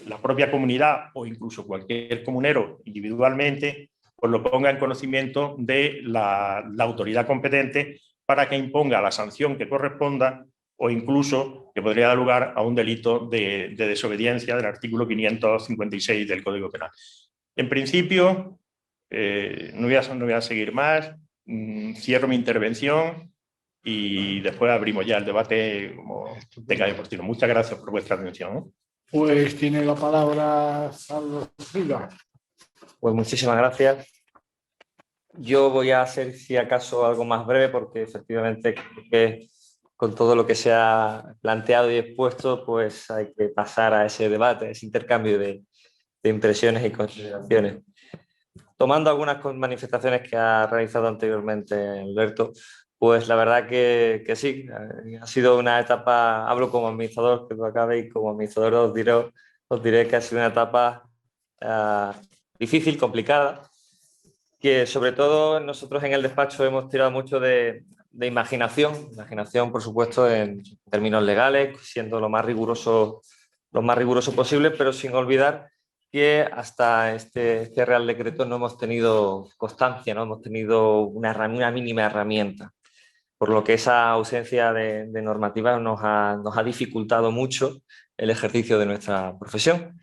la propia comunidad o incluso cualquier comunero individualmente pues lo ponga en conocimiento de la autoridad competente para que imponga la sanción que corresponda, o incluso que podría dar lugar a un delito de desobediencia del artículo 556 del Código Penal. En principio, no voy a seguir más, cierro mi intervención y después abrimos ya el debate como tenga de oportuno. Muchas gracias por vuestra atención. Pues tiene la palabra Carlos Riga. Pues muchísimas gracias. Yo voy a hacer, si acaso, algo más breve, porque efectivamente creo que con todo lo que se ha planteado y expuesto, pues hay que pasar a ese debate, a ese intercambio de impresiones y consideraciones. Tomando algunas manifestaciones que ha realizado anteriormente Alberto, pues la verdad que sí, ha sido una etapa, hablo como administrador, que lo acabe, y como administrador os diré que ha sido una etapa difícil, complicada, que sobre todo nosotros en el despacho hemos tirado mucho de imaginación, por supuesto en términos legales, siendo lo más riguroso posible, pero sin olvidar que hasta este Real Decreto no hemos tenido constancia, no hemos tenido una mínima herramienta, por lo que esa ausencia de normativa nos ha dificultado mucho el ejercicio de nuestra profesión.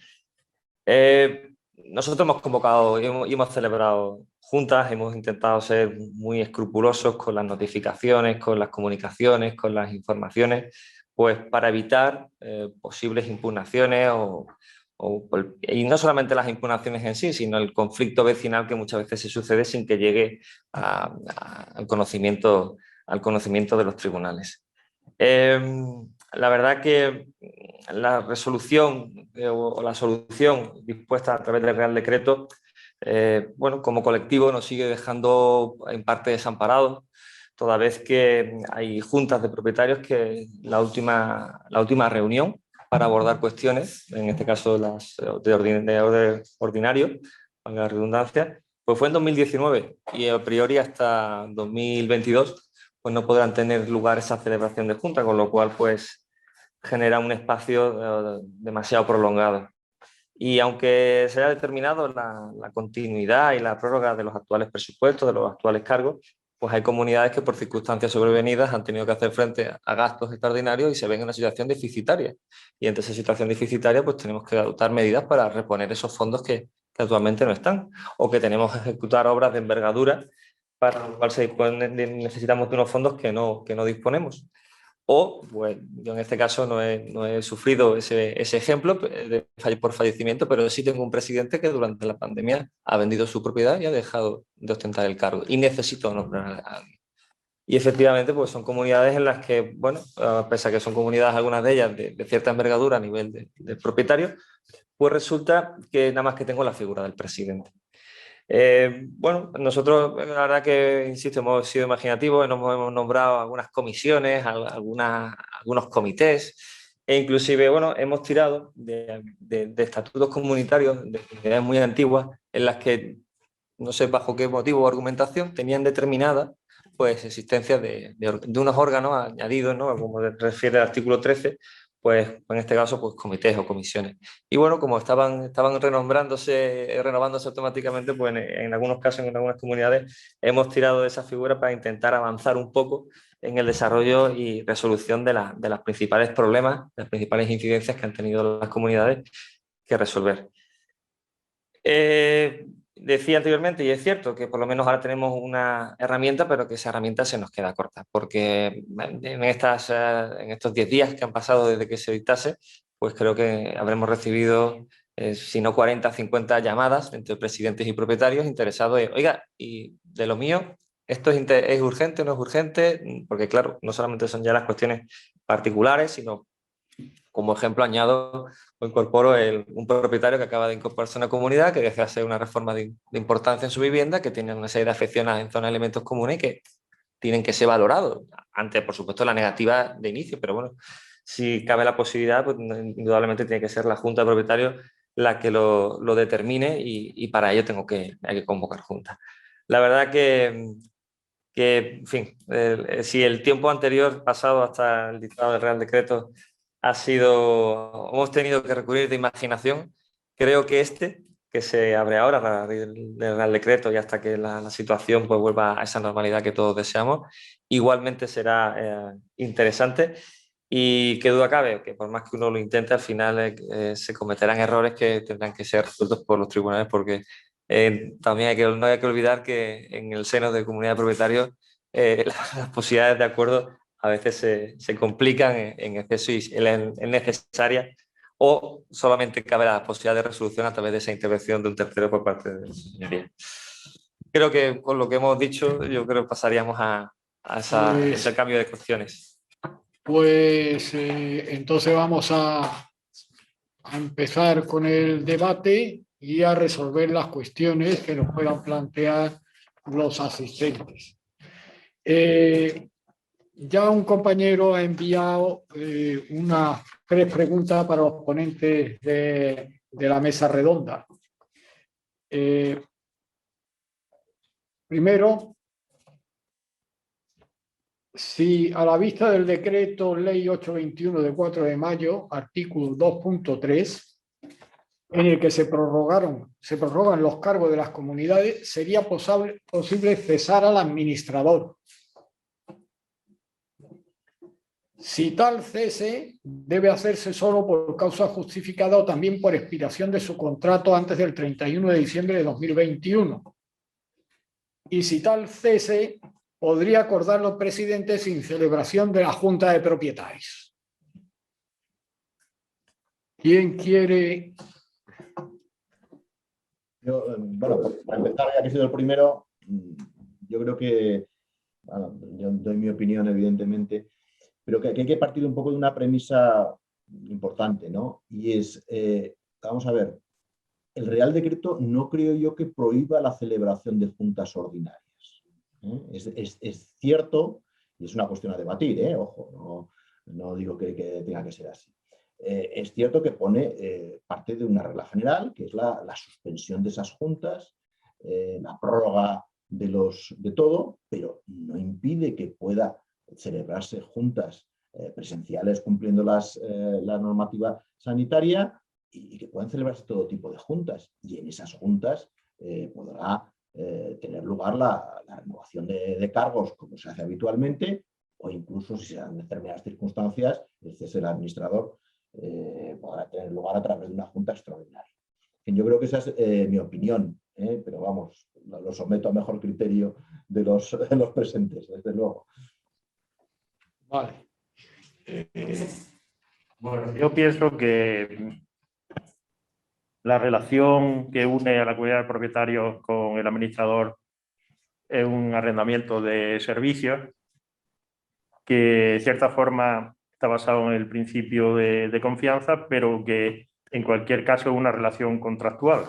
Nosotros hemos convocado y hemos celebrado juntas, hemos intentado ser muy escrupulosos con las notificaciones, con las comunicaciones, con las informaciones, pues para evitar posibles impugnaciones y no solamente las impugnaciones en sí, sino el conflicto vecinal que muchas veces se sucede sin que llegue al conocimiento de los tribunales. La verdad que la resolución o la solución dispuesta a través del Real Decreto, bueno, como colectivo nos sigue dejando en parte desamparados, toda vez que hay juntas de propietarios que la última reunión para abordar cuestiones, en este caso las de orden ordinario, valga la redundancia, pues fue en 2019, y a priori hasta 2022 pues no podrán tener lugar esa celebración de junta, con lo cual pues genera un espacio demasiado prolongado. Y aunque se haya determinado la continuidad y la prórroga de los actuales presupuestos, de los actuales cargos, pues hay comunidades que por circunstancias sobrevenidas han tenido que hacer frente a gastos extraordinarios y se ven en una situación deficitaria. Y ante esa situación deficitaria pues tenemos que adoptar medidas para reponer esos fondos que actualmente no están, o que tenemos que ejecutar obras de envergadura para lo cual necesitamos de unos fondos que no disponemos. O, pues, yo en este caso no he sufrido ese ejemplo por fallecimiento, pero sí tengo un presidente que durante la pandemia ha vendido su propiedad y ha dejado de ostentar el cargo. Y necesito nombrar a alguien. Y efectivamente, pues son comunidades en las que, bueno, pese a que son comunidades, algunas de ellas de cierta envergadura a nivel de propietario, pues resulta que nada más que tengo la figura del presidente. Bueno, nosotros la verdad que, insisto, hemos sido imaginativos, nos hemos nombrado algunas comisiones, algunos comités e inclusive, bueno, hemos tirado de estatutos comunitarios de comunidades muy antiguas en las que, no sé bajo qué motivo o argumentación, tenían determinada pues existencia de unos órganos añadidos, ¿no? Como refiere el artículo 13, pues en este caso pues comités o comisiones. Y bueno, como estaban renovándose automáticamente, pues en algunos casos, en algunas comunidades, hemos tirado de esa figura para intentar avanzar un poco en el desarrollo y resolución de los principales problemas, de las principales incidencias que han tenido las comunidades que resolver. Decía anteriormente, y es cierto, que por lo menos ahora tenemos una herramienta, pero que esa herramienta se nos queda corta, porque en estos 10 días que han pasado desde que se dictase, pues creo que habremos recibido, si no 40, 50 llamadas entre presidentes y propietarios interesados en, oiga, y de lo mío, ¿esto es urgente o no es urgente? Porque claro, no solamente son ya las cuestiones particulares, sino como ejemplo añado o incorporo un propietario que acaba de incorporarse a una comunidad, que desea hacer una reforma de importancia en su vivienda, que tiene una serie de afecciones en zonas de elementos comunes y que tienen que ser valorados. Ante, por supuesto, la negativa de inicio, pero bueno, si cabe la posibilidad, pues indudablemente tiene que ser la Junta de Propietarios la que lo determine y para ello hay que convocar junta. La verdad que en fin, si el tiempo anterior pasado hasta el dictado del Real Decreto hemos tenido que recurrir de imaginación, creo que que se abre ahora a raíz del Real Decreto y hasta que la situación pues vuelva a esa normalidad que todos deseamos, igualmente será interesante. Y qué duda cabe, que por más que uno lo intente, al final se cometerán errores que tendrán que ser resueltos por los tribunales, porque también no hay que olvidar que en el seno de comunidad de propietarios las posibilidades de acuerdo a veces se complican en exceso y es necesaria, o solamente cabe la posibilidad de resolución a través de esa intervención de un tercero por parte de la señoría. Creo que con lo que hemos dicho, yo creo que pasaríamos a ese cambio de cuestiones. Pues entonces vamos a empezar con el debate y a resolver las cuestiones que nos puedan plantear los asistentes. Ya un compañero ha enviado unas 3 preguntas para los ponentes de la mesa redonda. Primero, si a la vista del decreto ley 821 de 4 de mayo, artículo 2.3, en el que se prorrogan los cargos de las comunidades, sería posible cesar al administrador. Si tal cese debe hacerse solo por causa justificada o también por expiración de su contrato antes del 31 de diciembre de 2021. Y si tal cese podría acordarlo el presidente sin celebración de la Junta de Propietarios. ¿Quién quiere? Bueno, para empezar, ya que he sido el primero, yo creo que, bueno, yo doy mi opinión, evidentemente, pero que hay que partir un poco de una premisa importante, ¿no? Y es, vamos a ver, el Real Decreto no creo yo que prohíba la celebración de juntas ordinarias. Es cierto, y es una cuestión a debatir, ojo, no digo que tenga que ser así. Es cierto que pone parte de una regla general, que es la suspensión de esas juntas, la prórroga de todo, pero no impide que pueda celebrarse juntas presenciales cumpliendo la normativa sanitaria y que puedan celebrarse todo tipo de juntas. Y en esas juntas podrá tener lugar la renovación de cargos como se hace habitualmente, o incluso si se dan determinadas circunstancias, el cese del administrador podrá tener lugar a través de una junta extraordinaria. Yo creo que esa es mi opinión, pero vamos, lo someto a mejor criterio de los presentes, desde luego. Vale. Bueno, yo pienso que la relación que une a la comunidad de propietarios con el administrador es un arrendamiento de servicios que de cierta forma está basado en el principio de confianza, pero que en cualquier caso es una relación contractual.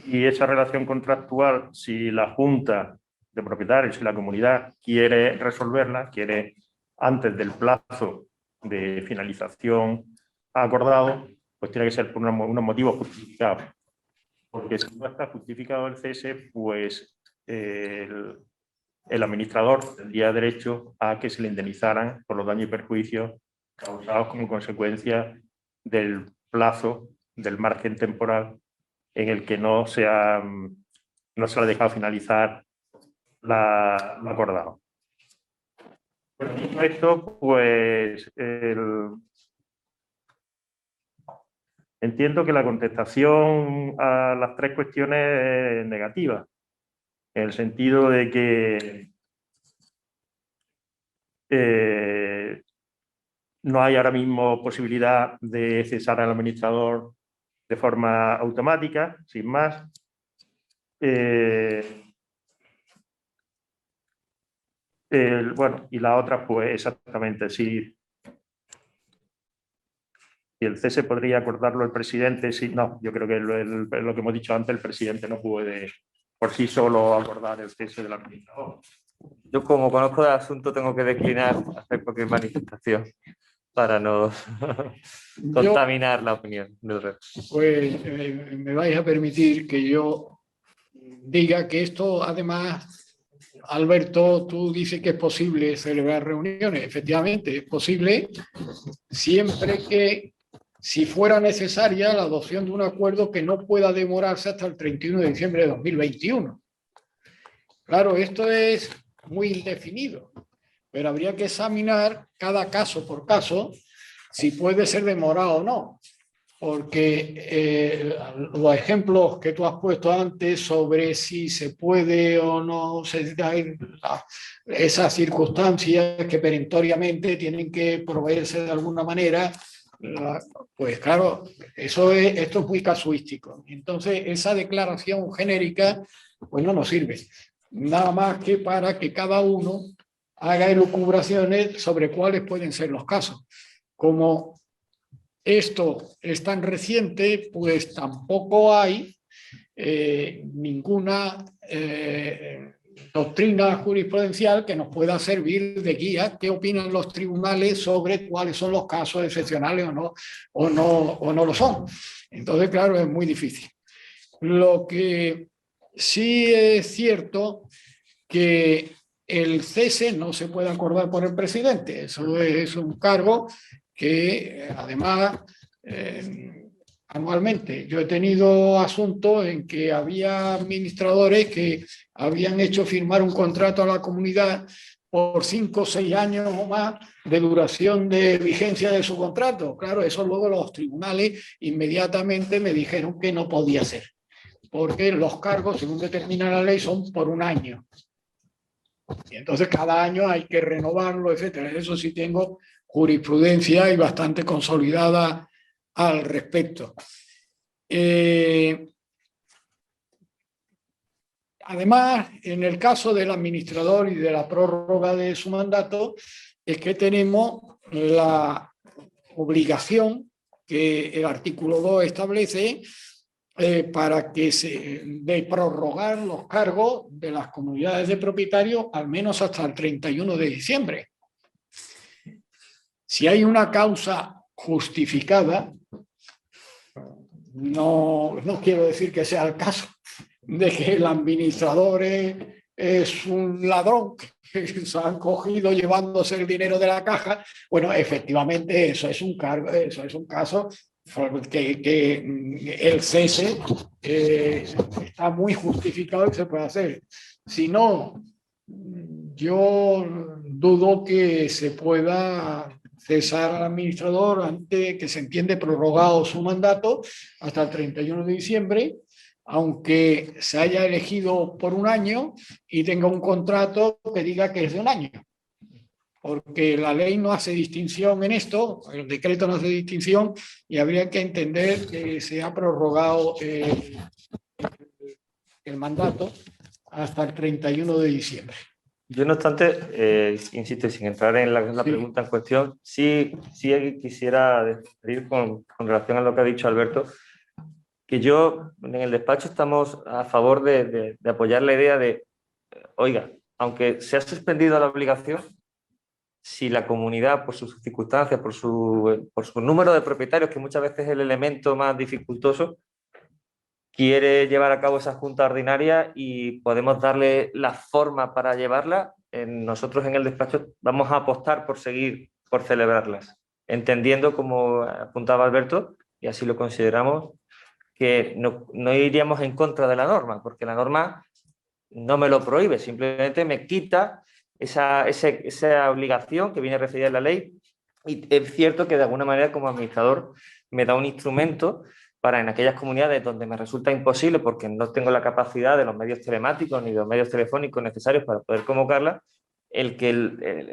Y esa relación contractual, si la Junta de Propietarios y la comunidad quiere resolverla, quiere antes del plazo de finalización acordado, pues tiene que ser por unos motivos justificados. Porque si no está justificado el cese, pues el administrador tendría derecho a que se le indemnizaran por los daños y perjuicios causados como consecuencia del plazo, del margen temporal en el que no se le ha dejado finalizar lo acordado. Por esto, pues entiendo que la contestación a las tres cuestiones es negativa, en el sentido de que no hay ahora mismo posibilidad de cesar al administrador de forma automática, sin más. Bueno, y la otra, pues exactamente, si el cese podría acordarlo el presidente, si no, yo creo que lo que hemos dicho antes, el presidente no puede por sí solo acordar el cese del administrador. Yo, como conozco el asunto, tengo que declinar hacer cualquier manifestación para no contaminar la opinión del resto. Pues me vais a permitir que yo diga que esto, además, Alberto, tú dices que es posible celebrar reuniones. Efectivamente, es posible siempre que, si fuera necesaria, la adopción de un acuerdo que no pueda demorarse hasta el 31 de diciembre de 2021. Claro, esto es muy indefinido, pero habría que examinar cada caso por caso si puede ser demorado o no, porque los ejemplos que tú has puesto antes sobre si se puede o no, esas circunstancias que perentoriamente tienen que proveerse de alguna manera, pues claro, esto es muy casuístico. Entonces, esa declaración genérica pues no nos sirve, nada más que para que cada uno haga elucubraciones sobre cuáles pueden ser los casos. Como esto es tan reciente, pues tampoco hay ninguna doctrina jurisprudencial que nos pueda servir de guía. ¿Qué opinan los tribunales sobre cuáles son los casos excepcionales o no lo son? Entonces, claro, es muy difícil. Lo que sí es cierto que el cese no se puede acordar por el presidente. Eso es un cargo que, además, anualmente. Yo he tenido asuntos en que había administradores que habían hecho firmar un contrato a la comunidad por 5 o 6 años o más de duración de vigencia de su contrato. Claro, eso luego los tribunales inmediatamente me dijeron que no podía ser, porque los cargos, según determina la ley, son por 1 año. Y entonces cada año hay que renovarlo, etcétera. Eso sí tengo jurisprudencia y bastante consolidada al respecto. Además, en el caso del administrador y de la prórroga de su mandato, es que tenemos la obligación que el artículo 2 establece para que de prorrogar los cargos de las comunidades de propietarios al menos hasta el 31 de diciembre. Si hay una causa justificada, no quiero decir que sea el caso, de que el administrador es un ladrón que se han cogido llevándose el dinero de la caja. Bueno, efectivamente eso es un caso que el cese está muy justificado y se puede hacer. Si no, yo dudo que se pueda cesar al administrador antes que se entiende prorrogado su mandato hasta el 31 de diciembre, aunque se haya elegido por un año y tenga un contrato que diga que es de un año. Porque la ley no hace distinción en esto, el decreto no hace distinción y habría que entender que se ha prorrogado el mandato hasta el 31 de diciembre. Yo, no obstante, insisto, y sin entrar en la pregunta en cuestión, sí quisiera decir con relación a lo que ha dicho Alberto, que yo en el despacho estamos a favor de apoyar la idea de, oiga, aunque se ha suspendido la obligación, si la comunidad, por sus circunstancias, por su número de propietarios, que muchas veces es el elemento más dificultoso, quiere llevar a cabo esa junta ordinaria y podemos darle la forma para llevarla, nosotros en el despacho vamos a apostar por celebrarlas, entendiendo, como apuntaba Alberto, y así lo consideramos, que no iríamos en contra de la norma, porque la norma no me lo prohíbe, simplemente me quita esa obligación que viene recibida en la ley, y es cierto que de alguna manera como administrador me da un instrumento para, en aquellas comunidades donde me resulta imposible porque no tengo la capacidad de los medios telemáticos ni de los medios telefónicos necesarios para poder convocarla, el que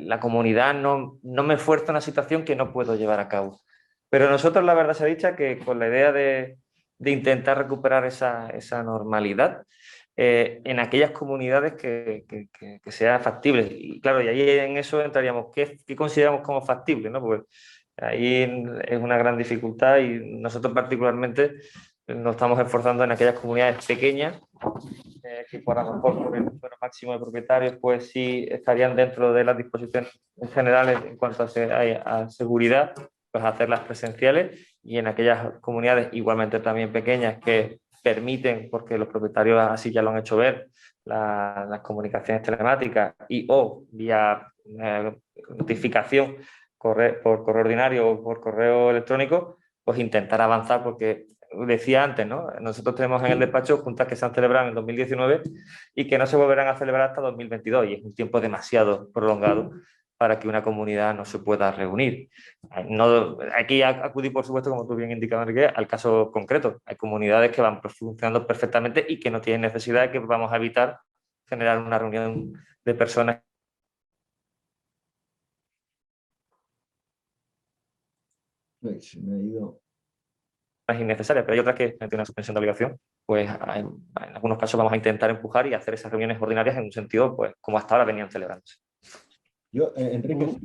la comunidad no me fuerza una situación que no puedo llevar a cabo. Pero nosotros, la verdad se ha dicho, que con la idea de intentar recuperar esa normalidad en aquellas comunidades que sea factible. Y claro, y ahí en eso entraríamos, ¿qué consideramos como factible, ¿no? Pues ahí es una gran dificultad y nosotros particularmente nos estamos esforzando en aquellas comunidades pequeñas que por a lo mejor por el número máximo de propietarios pues sí estarían dentro de las disposiciones generales en cuanto a seguridad, pues hacerlas presenciales, y en aquellas comunidades igualmente también pequeñas que permiten, porque los propietarios así ya lo han hecho ver, las comunicaciones telemáticas y o vía notificación por correo ordinario o por correo electrónico, pues intentar avanzar, porque decía antes, ¿no? Nosotros tenemos en el despacho juntas que se han celebrado en el 2019 y que no se volverán a celebrar hasta 2022, y es un tiempo demasiado prolongado para que una comunidad no se pueda reunir. No, aquí acudí, por supuesto, como tú bien indicabas, Enrique, al caso concreto. Hay comunidades que van funcionando perfectamente y que no tienen necesidad de que vamos a evitar generar una reunión de personas. Se me ha ido. Innecesarias, pero hay otras que tienen una suspensión de obligación, pues en algunos casos vamos a intentar empujar y hacer esas reuniones ordinarias en un sentido, pues como hasta ahora venían celebrándose. Yo, Enrique,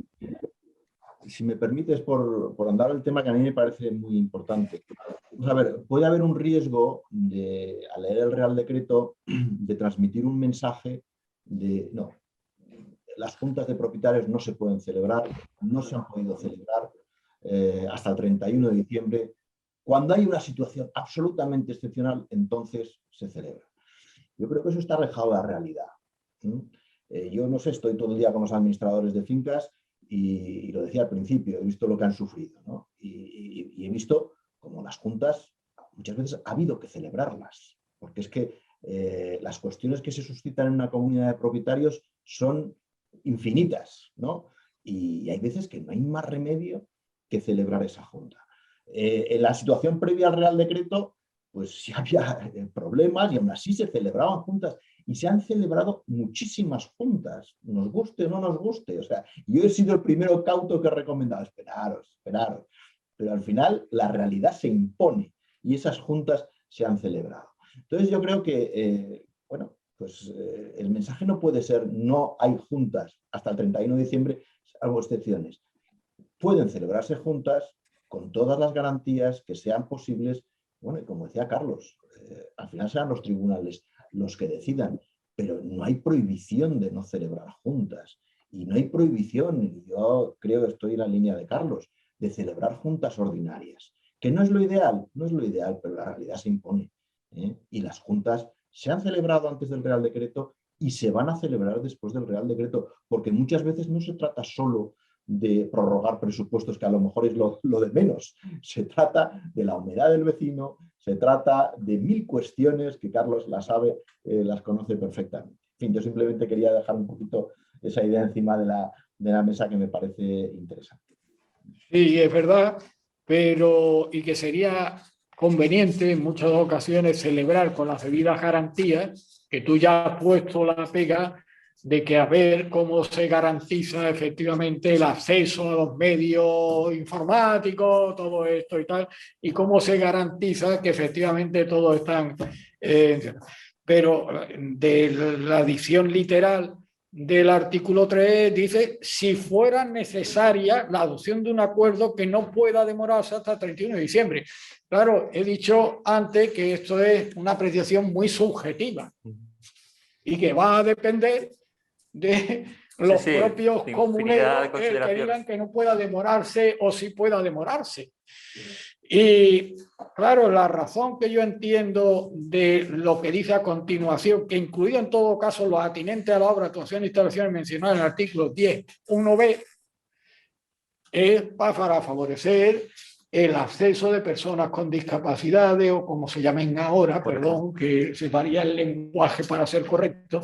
si me permites, por andar el tema que a mí me parece muy importante. Vamos a ver, puede haber un riesgo al leer el Real Decreto, de transmitir un mensaje de no, las juntas de propietarios no se pueden celebrar, no se han podido celebrar hasta el 31 de diciembre. Cuando hay una situación absolutamente excepcional, entonces se celebra. Yo creo que eso está alejado de la realidad. Yo no sé, estoy todo el día con los administradores de fincas y lo decía al principio, he visto lo que han sufrido, ¿no? Y he visto como las juntas muchas veces ha habido que celebrarlas, porque es que las cuestiones que se suscitan en una comunidad de propietarios son infinitas, ¿no? Y hay veces que no hay más remedio que celebrar esa junta. En la situación previa al Real Decreto, pues sí había problemas y aún así se celebraban juntas. Y se han celebrado muchísimas juntas, nos guste o no nos guste. O sea, yo he sido el primero cauto que he recomendado, esperaros. Pero al final la realidad se impone y esas juntas se han celebrado. Entonces yo creo que, el mensaje no puede ser no hay juntas hasta el 31 de diciembre, salvo excepciones. Pueden celebrarse juntas con todas las garantías que sean posibles. Bueno, y como decía Carlos, al final serán los tribunales los que decidan, pero no hay prohibición de no celebrar juntas. Y no hay prohibición, y yo creo que estoy en la línea de Carlos, de celebrar juntas ordinarias. Que no es lo ideal, pero la realidad se impone. Y las juntas se han celebrado antes del Real Decreto y se van a celebrar después del Real Decreto, porque muchas veces no se trata solo de prorrogar presupuestos, que a lo mejor es lo de menos. Se trata de la humedad del vecino, se trata de 1000 cuestiones que Carlos las sabe, las conoce perfectamente. En fin, yo simplemente quería dejar un poquito esa idea encima de la mesa que me parece interesante. Sí, es verdad, pero y que sería conveniente en muchas ocasiones celebrar con las debidas garantías, que tú ya has puesto la pega de que a ver cómo se garantiza efectivamente el acceso a los medios informáticos, todo esto y tal, y cómo se garantiza que efectivamente todos están... pero de la dicción literal del artículo 3 dice si fuera necesaria la adopción de un acuerdo que no pueda demorarse hasta el 31 de diciembre. Claro, he dicho antes que esto es una apreciación muy subjetiva y que va a depender de los propios comuneros que digan que no pueda demorarse o si pueda demorarse. Y claro, la razón que yo entiendo de lo que dice a continuación, que incluido en todo caso los atinentes a la obra, actuación e instalaciones mencionadas en el artículo 10.1b, es para favorecer el acceso de personas con discapacidades o como se llamen ahora, perdón, que se varía el lenguaje para ser correcto,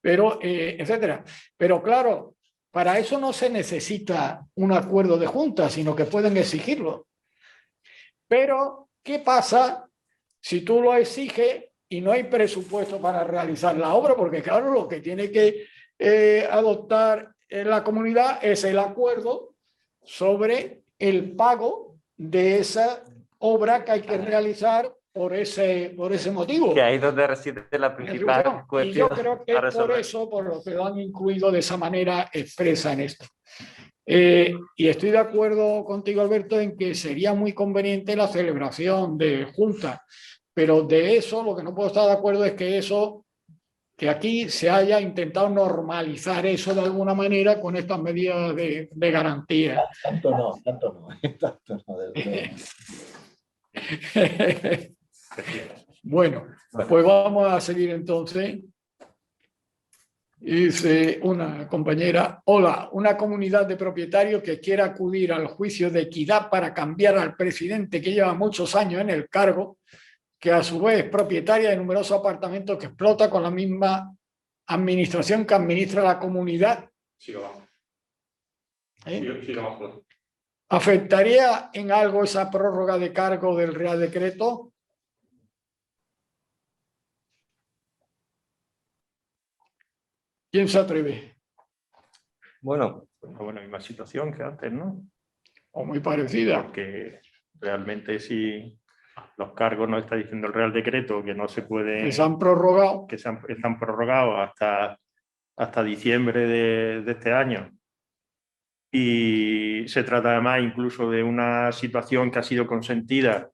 pero etcétera. Pero claro, para eso no se necesita un acuerdo de junta, sino que pueden exigirlo. Pero, ¿qué pasa si tú lo exiges y no hay presupuesto para realizar la obra? Porque claro, lo que tiene que adoptar la comunidad es el acuerdo sobre el pago de esa obra que hay que realizar por ese motivo. Que ahí es donde reside la principal cuestión. Y yo creo que es por eso, por lo que lo han incluido de esa manera expresa en esto. Y estoy de acuerdo contigo, Alberto, en que sería muy conveniente la celebración de junta, pero de eso lo que no puedo estar de acuerdo es que aquí se haya intentado normalizar eso de alguna manera con estas medidas de garantía. Tanto no, tanto no. Bueno, pues vamos a seguir entonces. Dice una compañera: hola, una comunidad de propietarios que quiera acudir al juicio de equidad para cambiar al presidente que lleva muchos años en el cargo, que a su vez es propietaria de numerosos apartamentos que explota con la misma administración que administra la comunidad. Sí, lo vamos. Sí, lo vamos. ¿Afectaría en algo esa prórroga de cargo del Real Decreto? ¿Quién se atreve? Bueno, la misma situación que antes, ¿no? O muy parecida. Porque realmente si los cargos no está diciendo el Real Decreto que no se puede... Que se han prorrogado. Que están prorrogados hasta diciembre de este año. Y se trata además incluso de una situación que ha sido consentida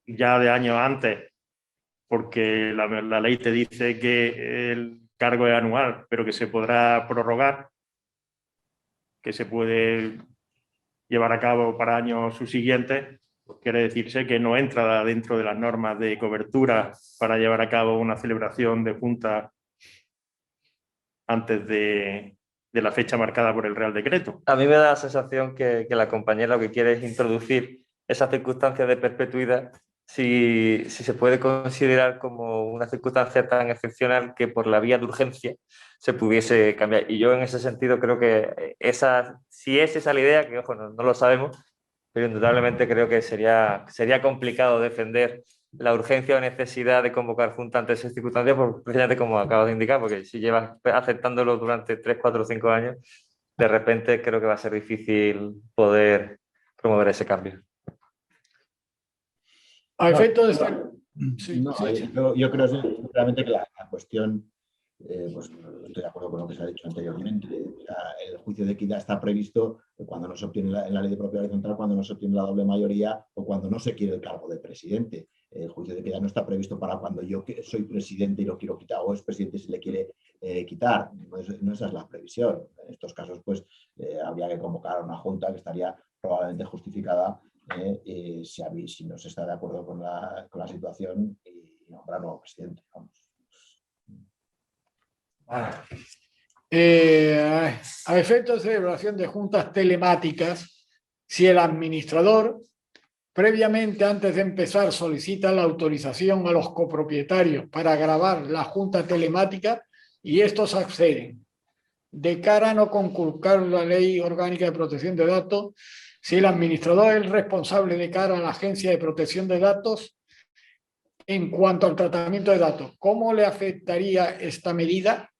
ya de años antes, porque la ley te dice que el cargo es anual, pero que se podrá prorrogar, que se puede llevar a cabo para años subsiguientes, pues quiere decirse que no entra dentro de las normas de cobertura para llevar a cabo una celebración de junta antes de la fecha marcada por el Real Decreto. A mí me da la sensación que la compañera lo que quiere es introducir esas circunstancias de perpetuidad si se puede considerar como una circunstancia tan excepcional que por la vía de urgencia se pudiese cambiar. Y yo en ese sentido creo que si es esa la idea, que ojo, no lo sabemos, pero indudablemente creo que sería complicado defender la urgencia o necesidad de convocar junta ante esas circunstancias, precisamente como acabo de indicar, porque si llevas aceptándolo durante 3, 4 o 5 años, de repente creo que va a ser difícil poder promover ese cambio. A efecto de estar... Yo creo sinceramente que la cuestión, pues estoy de acuerdo con lo que se ha dicho anteriormente. El juicio de equidad está previsto cuando no se obtiene en la ley de propiedad horizontal, cuando no se obtiene la doble mayoría o cuando no se quiere el cargo de presidente. El juicio de equidad no está previsto para cuando yo soy presidente y lo quiero quitar, o es presidente y se le quiere quitar. No esa es la previsión. En estos casos, pues habría que convocar a una junta que estaría probablemente justificada si no se está de acuerdo con la situación y nombrar nuevo presidente. Vamos. A efectos de celebración de juntas telemáticas, si el administrador previamente, antes de empezar, solicita la autorización a los copropietarios para grabar la junta telemática y estos acceden, de cara a no conculcar la Ley Orgánica de Protección de Datos, si el administrador es el responsable de cara a la Agencia de Protección de Datos en cuanto al tratamiento de datos, ¿cómo le afectaría esta medida?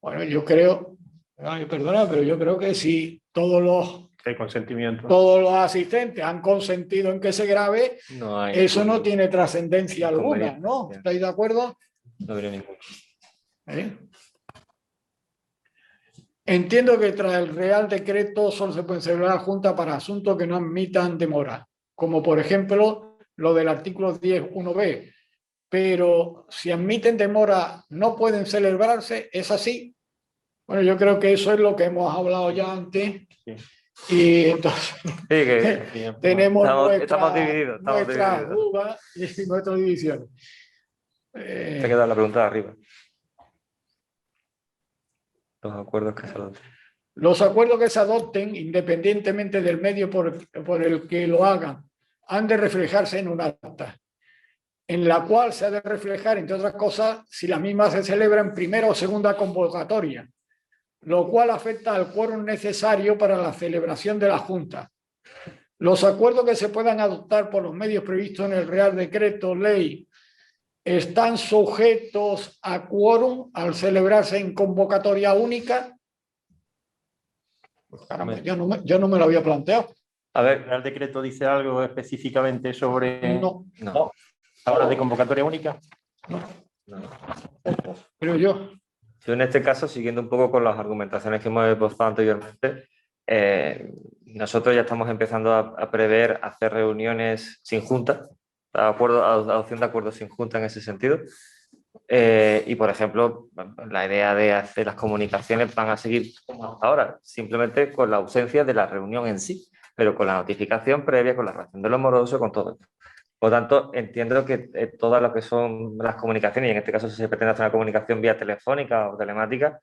Bueno, yo creo, perdona, pero yo creo que si El consentimiento. todos los asistentes han consentido en que se grabe, eso no tiene trascendencia alguna, ¿no? ¿Estáis de acuerdo? No habría ningún. Entiendo que tras el Real Decreto solo se pueden celebrar juntas para asuntos que no admitan demora, como por ejemplo lo del artículo 10.1b, pero si admiten demora no pueden celebrarse, ¿es así? Bueno, yo creo que eso es lo que hemos hablado ya antes. Sí. Y entonces tenemos estamos divididos. Nuestra duda y nuestra división. Te queda la pregunta de arriba. Los acuerdos que se adopten. Los acuerdos que se adopten, independientemente del medio por el que lo hagan, han de reflejarse en un acta, en la cual se ha de reflejar, entre otras cosas, si la misma se celebra en primera o segunda convocatoria, lo cual afecta al quórum necesario para la celebración de la Junta. Los acuerdos que se puedan adoptar por los medios previstos en el Real Decreto Ley están sujetos a quórum al celebrarse en convocatoria única. Pues, caramba, yo no me lo había planteado. A ver, ¿el Real Decreto dice algo específicamente sobre no. ¿Habla de convocatoria única? No. Pero yo en este caso, siguiendo un poco con las argumentaciones que hemos esbozado anteriormente, nosotros ya estamos empezando a prever hacer reuniones sin junta, adopción de acuerdos sin junta en ese sentido. Y, por ejemplo, la idea de hacer las comunicaciones van a seguir como hasta ahora, simplemente con la ausencia de la reunión en sí, pero con la notificación previa, con la relación de lo moroso, con todo esto. Por lo tanto, entiendo que todas lo que son las comunicaciones, y en este caso si se pretende hacer una comunicación vía telefónica o telemática,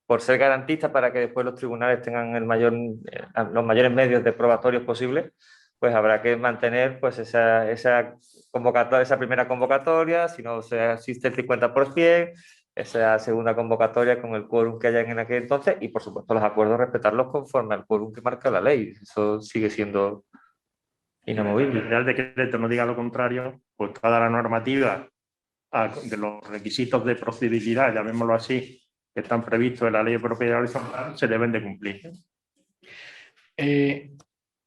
por ser garantistas para que después los tribunales tengan los mayores medios de probatorios posibles, pues habrá que mantener pues, esa primera convocatoria, si no se asiste el 50%, esa segunda convocatoria con el quórum que haya en aquel entonces y, por supuesto, los acuerdos respetarlos conforme al quórum que marca la ley. Eso sigue siendo inamovible. El Real Decreto no diga lo contrario, pues toda la normativa de los requisitos de procedibilidad, llamémoslo así, que están previstos en la ley de propiedad horizontal, se deben de cumplir.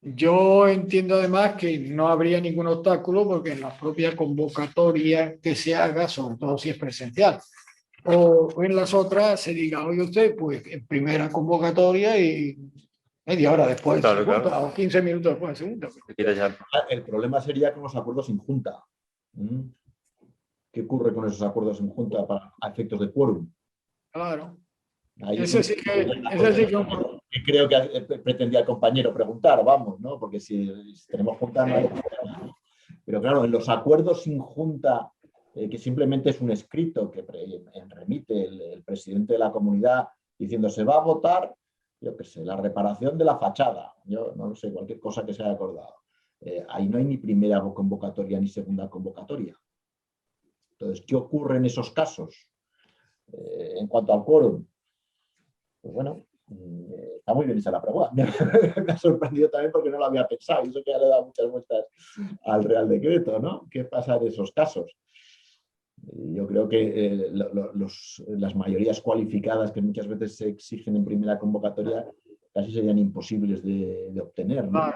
Yo entiendo además que no habría ningún obstáculo porque en la propia convocatoria que se haga, sobre todo si es presencial, o en las otras se diga, oye usted, pues en primera convocatoria y media hora después, claro, segunda, claro. o 15 minutos después, segunda. El problema sería con los acuerdos sin junta. ¿Qué ocurre con esos acuerdos sin junta para efectos de quórum? Claro. Ahí ese sí que creo que pretendía el compañero preguntar, vamos, ¿no? Porque si tenemos junta no hay problema. Pero claro, en los acuerdos sin junta, que simplemente es un escrito que remite el presidente de la comunidad diciendo se va a votar, yo qué sé, la reparación de la fachada, yo no lo sé, cualquier cosa que se haya acordado. Ahí no hay ni primera convocatoria ni segunda convocatoria. Entonces, ¿qué ocurre en esos casos? En cuanto al quórum, pues bueno, está muy bien esa la pregunta. Me ha sorprendido también porque no lo había pensado. Y eso que ya le he dado muchas vueltas al Real Decreto, ¿no? ¿Qué pasa en esos casos? Yo creo que las mayorías cualificadas que muchas veces se exigen en primera convocatoria casi serían imposibles de obtener, ¿no?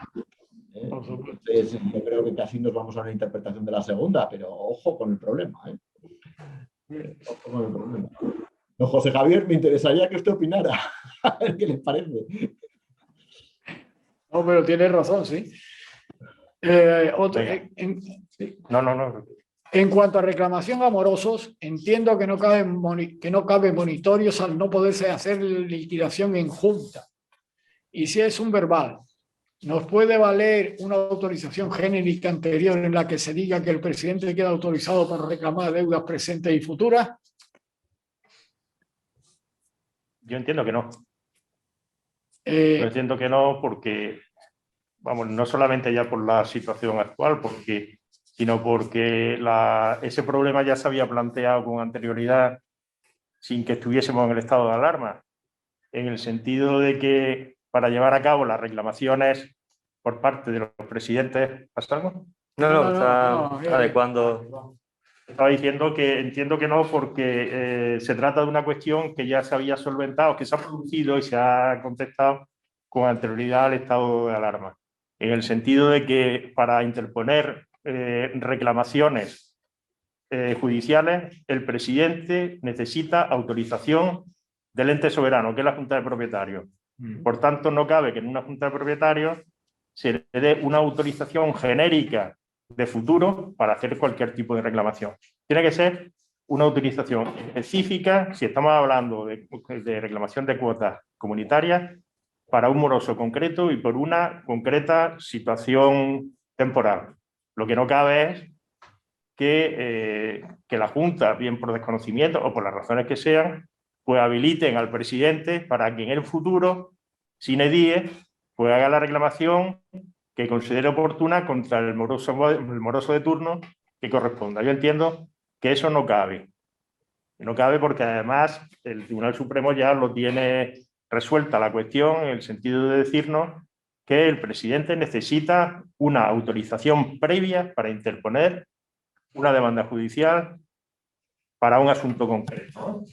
Entonces, yo creo que casi nos vamos a una interpretación de la segunda, pero ojo con el problema, Ojo con el problema. Don José Javier, me interesaría que usted opinara. A ver qué le parece. No, pero tiene razón, sí. No. En cuanto a reclamación a morosos, entiendo que no cabe monitorios al no poderse hacer liquidación en junta. Y si es un verbal, ¿nos puede valer una autorización genérica anterior en la que se diga que el presidente queda autorizado para reclamar deudas presentes y futuras? Yo entiendo que no. Yo entiendo que no porque, vamos, no solamente ya por la situación actual, sino porque ese problema ya se había planteado con anterioridad sin que estuviésemos en el estado de alarma, en el sentido de que para llevar a cabo las reclamaciones por parte de los presidentes... ¿Pasa algo? No, está adecuando. Estaba diciendo que entiendo que no, porque se trata de una cuestión que ya se había solventado, que se ha producido y se ha contestado con anterioridad al estado de alarma, en el sentido de que para interponer reclamaciones judiciales, el presidente necesita autorización del ente soberano, que es la Junta de Propietarios. Por tanto, no cabe que en una Junta de Propietarios se le dé una autorización genérica de futuro para hacer cualquier tipo de reclamación. Tiene que ser una autorización específica, si estamos hablando de reclamación de cuotas comunitarias, para un moroso concreto y por una concreta situación temporal. Lo que no cabe es que la Junta, bien por desconocimiento o por las razones que sean, pues habiliten al presidente para que en el futuro, sine die, pues haga la reclamación que considere oportuna contra el moroso de turno que corresponda. Yo entiendo que eso no cabe. No cabe porque además el Tribunal Supremo ya lo tiene resuelta la cuestión en el sentido de decirnos que el presidente necesita una autorización previa para interponer una demanda judicial para un asunto concreto.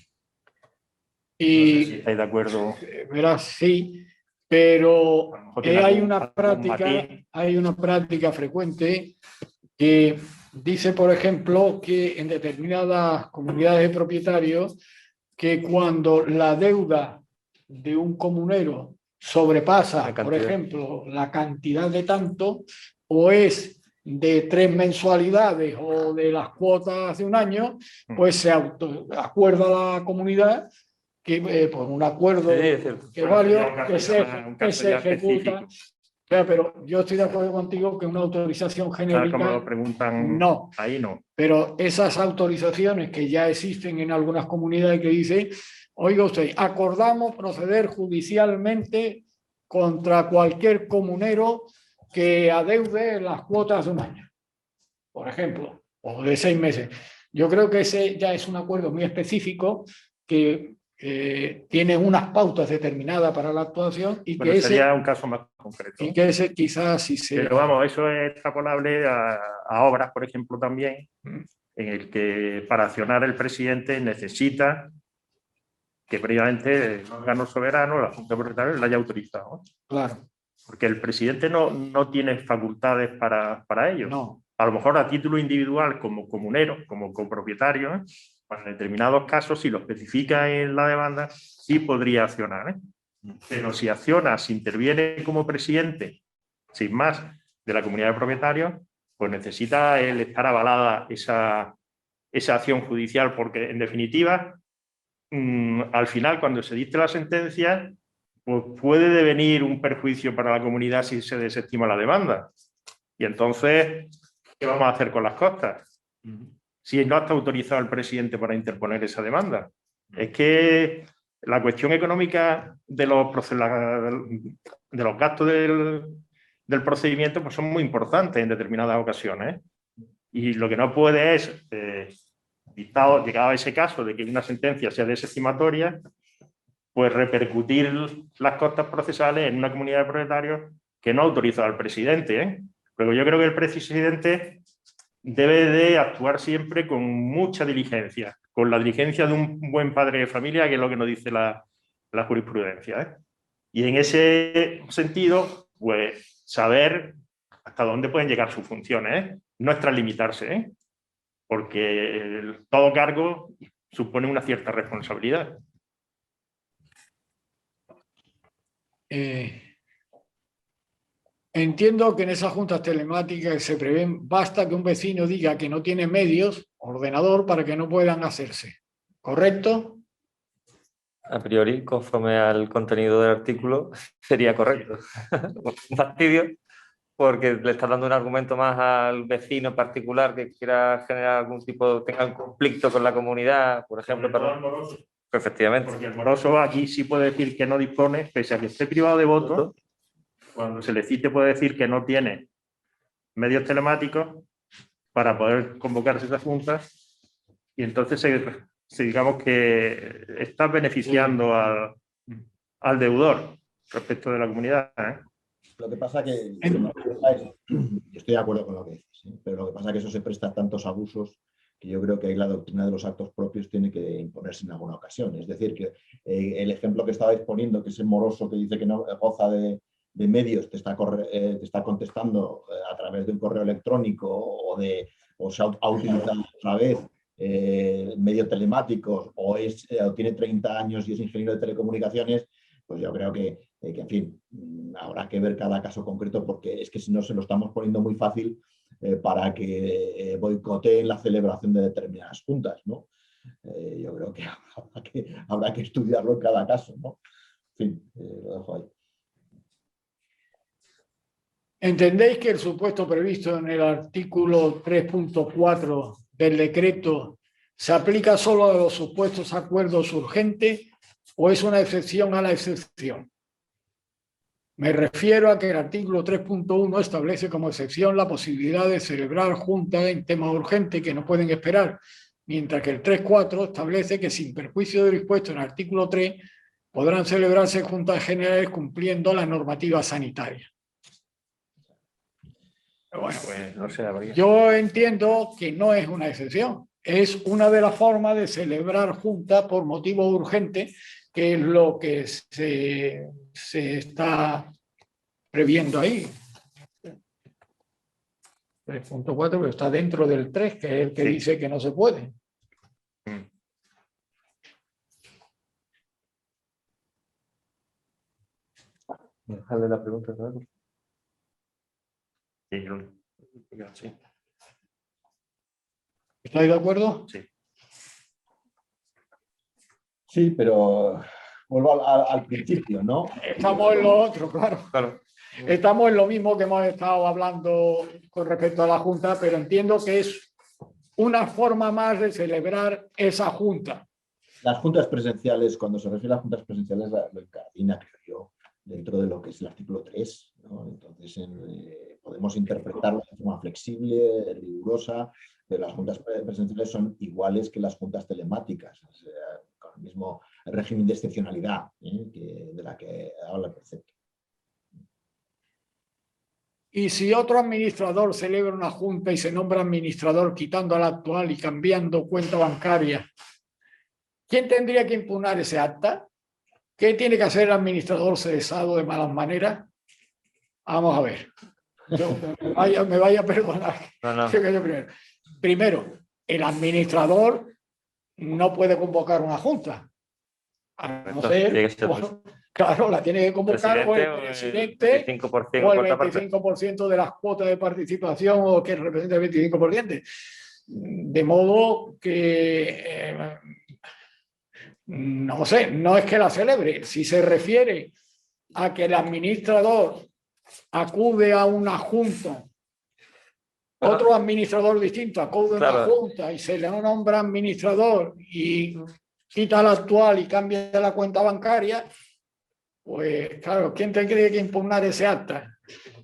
Y, no sé si estáis de acuerdo. Verás, sí, pero hay una matiz. práctica frecuente que dice, por ejemplo, que en determinadas comunidades de propietarios, que cuando la deuda de un comunero sobrepasa, por ejemplo, la cantidad de tanto, o es de 3 mensualidades o de las cuotas de un año, pues se acuerda la comunidad que por un acuerdo que válido que se ejecuta. Pero yo estoy de acuerdo contigo que una autorización genérica como lo preguntan, no. Ahí no. Pero esas autorizaciones que ya existen en algunas comunidades que dicen, oiga usted, acordamos proceder judicialmente contra cualquier comunero que adeude las cuotas de un año, por ejemplo, o de 6 meses. Yo creo que ese ya es un acuerdo muy específico que tiene unas pautas determinadas para la actuación y bueno, que sería un caso más concreto. Y que ese quizás sí se... Pero vamos, eso es extrapolable a obras, por ejemplo, también, en el que para accionar el presidente necesita que previamente el órgano soberano, la Junta de Propietarios, la haya autorizado. Claro. Porque el presidente no tiene facultades para ello. No. A lo mejor a título individual, como comunero, como copropietario, en determinados casos, si lo especifica en la demanda, sí podría accionar. Pero si acciona, si interviene como presidente, sin más, de la comunidad de propietarios, pues necesita él estar avalada esa acción judicial, porque en definitiva, al final, cuando se dicte la sentencia, pues puede devenir un perjuicio para la comunidad si se desestima la demanda. Y entonces, ¿qué vamos a hacer con las costas? Si no está autorizado el presidente para interponer esa demanda. Es que la cuestión económica de los gastos del procedimiento pues son muy importantes en determinadas ocasiones. Y lo que no puede es, llegado a ese caso de que una sentencia sea desestimatoria, pues repercutir las costas procesales en una comunidad de propietarios que no ha autorizado al presidente. Pero yo creo que el presidente debe de actuar siempre con mucha diligencia, con la diligencia de un buen padre de familia, que es lo que nos dice la jurisprudencia. Y en ese sentido, pues saber hasta dónde pueden llegar sus funciones, no extralimitarse, porque todo cargo supone una cierta responsabilidad. Entiendo que en esas juntas telemáticas que se prevén, basta que un vecino diga que no tiene medios, ordenador, para que no puedan hacerse. ¿Correcto? A priori, conforme al contenido del artículo, sería correcto. Un fastidio, porque le está dando un argumento más al vecino particular que quiera generar algún tipo, tenga un conflicto con la comunidad, por ejemplo. Efectivamente. Porque el moroso aquí sí puede decir que no dispone, pese a que esté privado de voto, cuando se le cite puede decir que no tiene medios telemáticos para poder convocarse esas juntas, y entonces digamos que está beneficiando al deudor respecto de la comunidad, ¿eh? Lo que pasa que, yo estoy de acuerdo con lo que dices, ¿sí? Pero lo que pasa es que eso se presta a tantos abusos que yo creo que ahí la doctrina de los actos propios tiene que imponerse en alguna ocasión. Es decir, que el ejemplo que estabais poniendo, que ese moroso que dice que no goza de medios, te está contestando a través de un correo electrónico o se ha utilizado otra vez medios telemáticos o tiene 30 años y es ingeniero de telecomunicaciones, pues yo creo que, en fin, habrá que ver cada caso concreto, porque es que si no se lo estamos poniendo muy fácil para que boicoteen la celebración de determinadas juntas, ¿no? Yo creo que habrá que estudiarlo en cada caso, ¿no? En fin, lo dejo ahí. ¿Entendéis que el supuesto previsto en el artículo 3.4 del decreto se aplica solo a los supuestos acuerdos urgentes o es una excepción a la excepción? Me refiero a que el artículo 3.1 establece como excepción la posibilidad de celebrar juntas en temas urgentes que no pueden esperar, mientras que el 3.4 establece que sin perjuicio de lo dispuesto en el artículo 3 podrán celebrarse juntas generales cumpliendo la normativa sanitaria. Bueno, Pues no sé, habría. yo entiendo que no es una excepción, es una de las formas de celebrar juntas por motivos urgentes, que es lo que se está previendo ahí. 3.4, pero está dentro del 3, que es el que Sí. dice que no se puede. Dejarle la pregunta, ¿no? Sí. ¿Estáis de acuerdo? Sí. Sí, pero vuelvo al principio, ¿no? Estamos en lo otro, claro. Claro. Estamos en lo mismo que hemos estado hablando con respecto a la Junta, pero entiendo que es una forma más de celebrar esa Junta. Las juntas presenciales, cuando se refiere a las juntas presenciales, lo encadena, creo yo, dentro de lo que es el artículo 3, ¿no? Entonces, podemos interpretarlo de forma flexible, rigurosa, pero las juntas presenciales son iguales que las juntas telemáticas, o sea, con el mismo régimen de excepcionalidad de la que habla el precepto. Y si otro administrador celebra una junta y se nombra administrador quitando al actual y cambiando cuenta bancaria, ¿quién tendría que impugnar ese acta? ¿Qué tiene que hacer el administrador cesado de malas maneras? Vamos a ver. Me vaya a perdonar. No. Primero, el administrador no puede convocar una junta. A no ser, claro, la tiene que convocar o el presidente o el 25% de las cuotas de participación o que representa el 25%. De modo que, no sé, no es que la celebre. Si se refiere a que el administrador acude a una junta, otro administrador distinto acude a una junta y se le nombra administrador y quita al actual y cambia la cuenta bancaria, pues claro, ¿quién tendría que impugnar ese acta?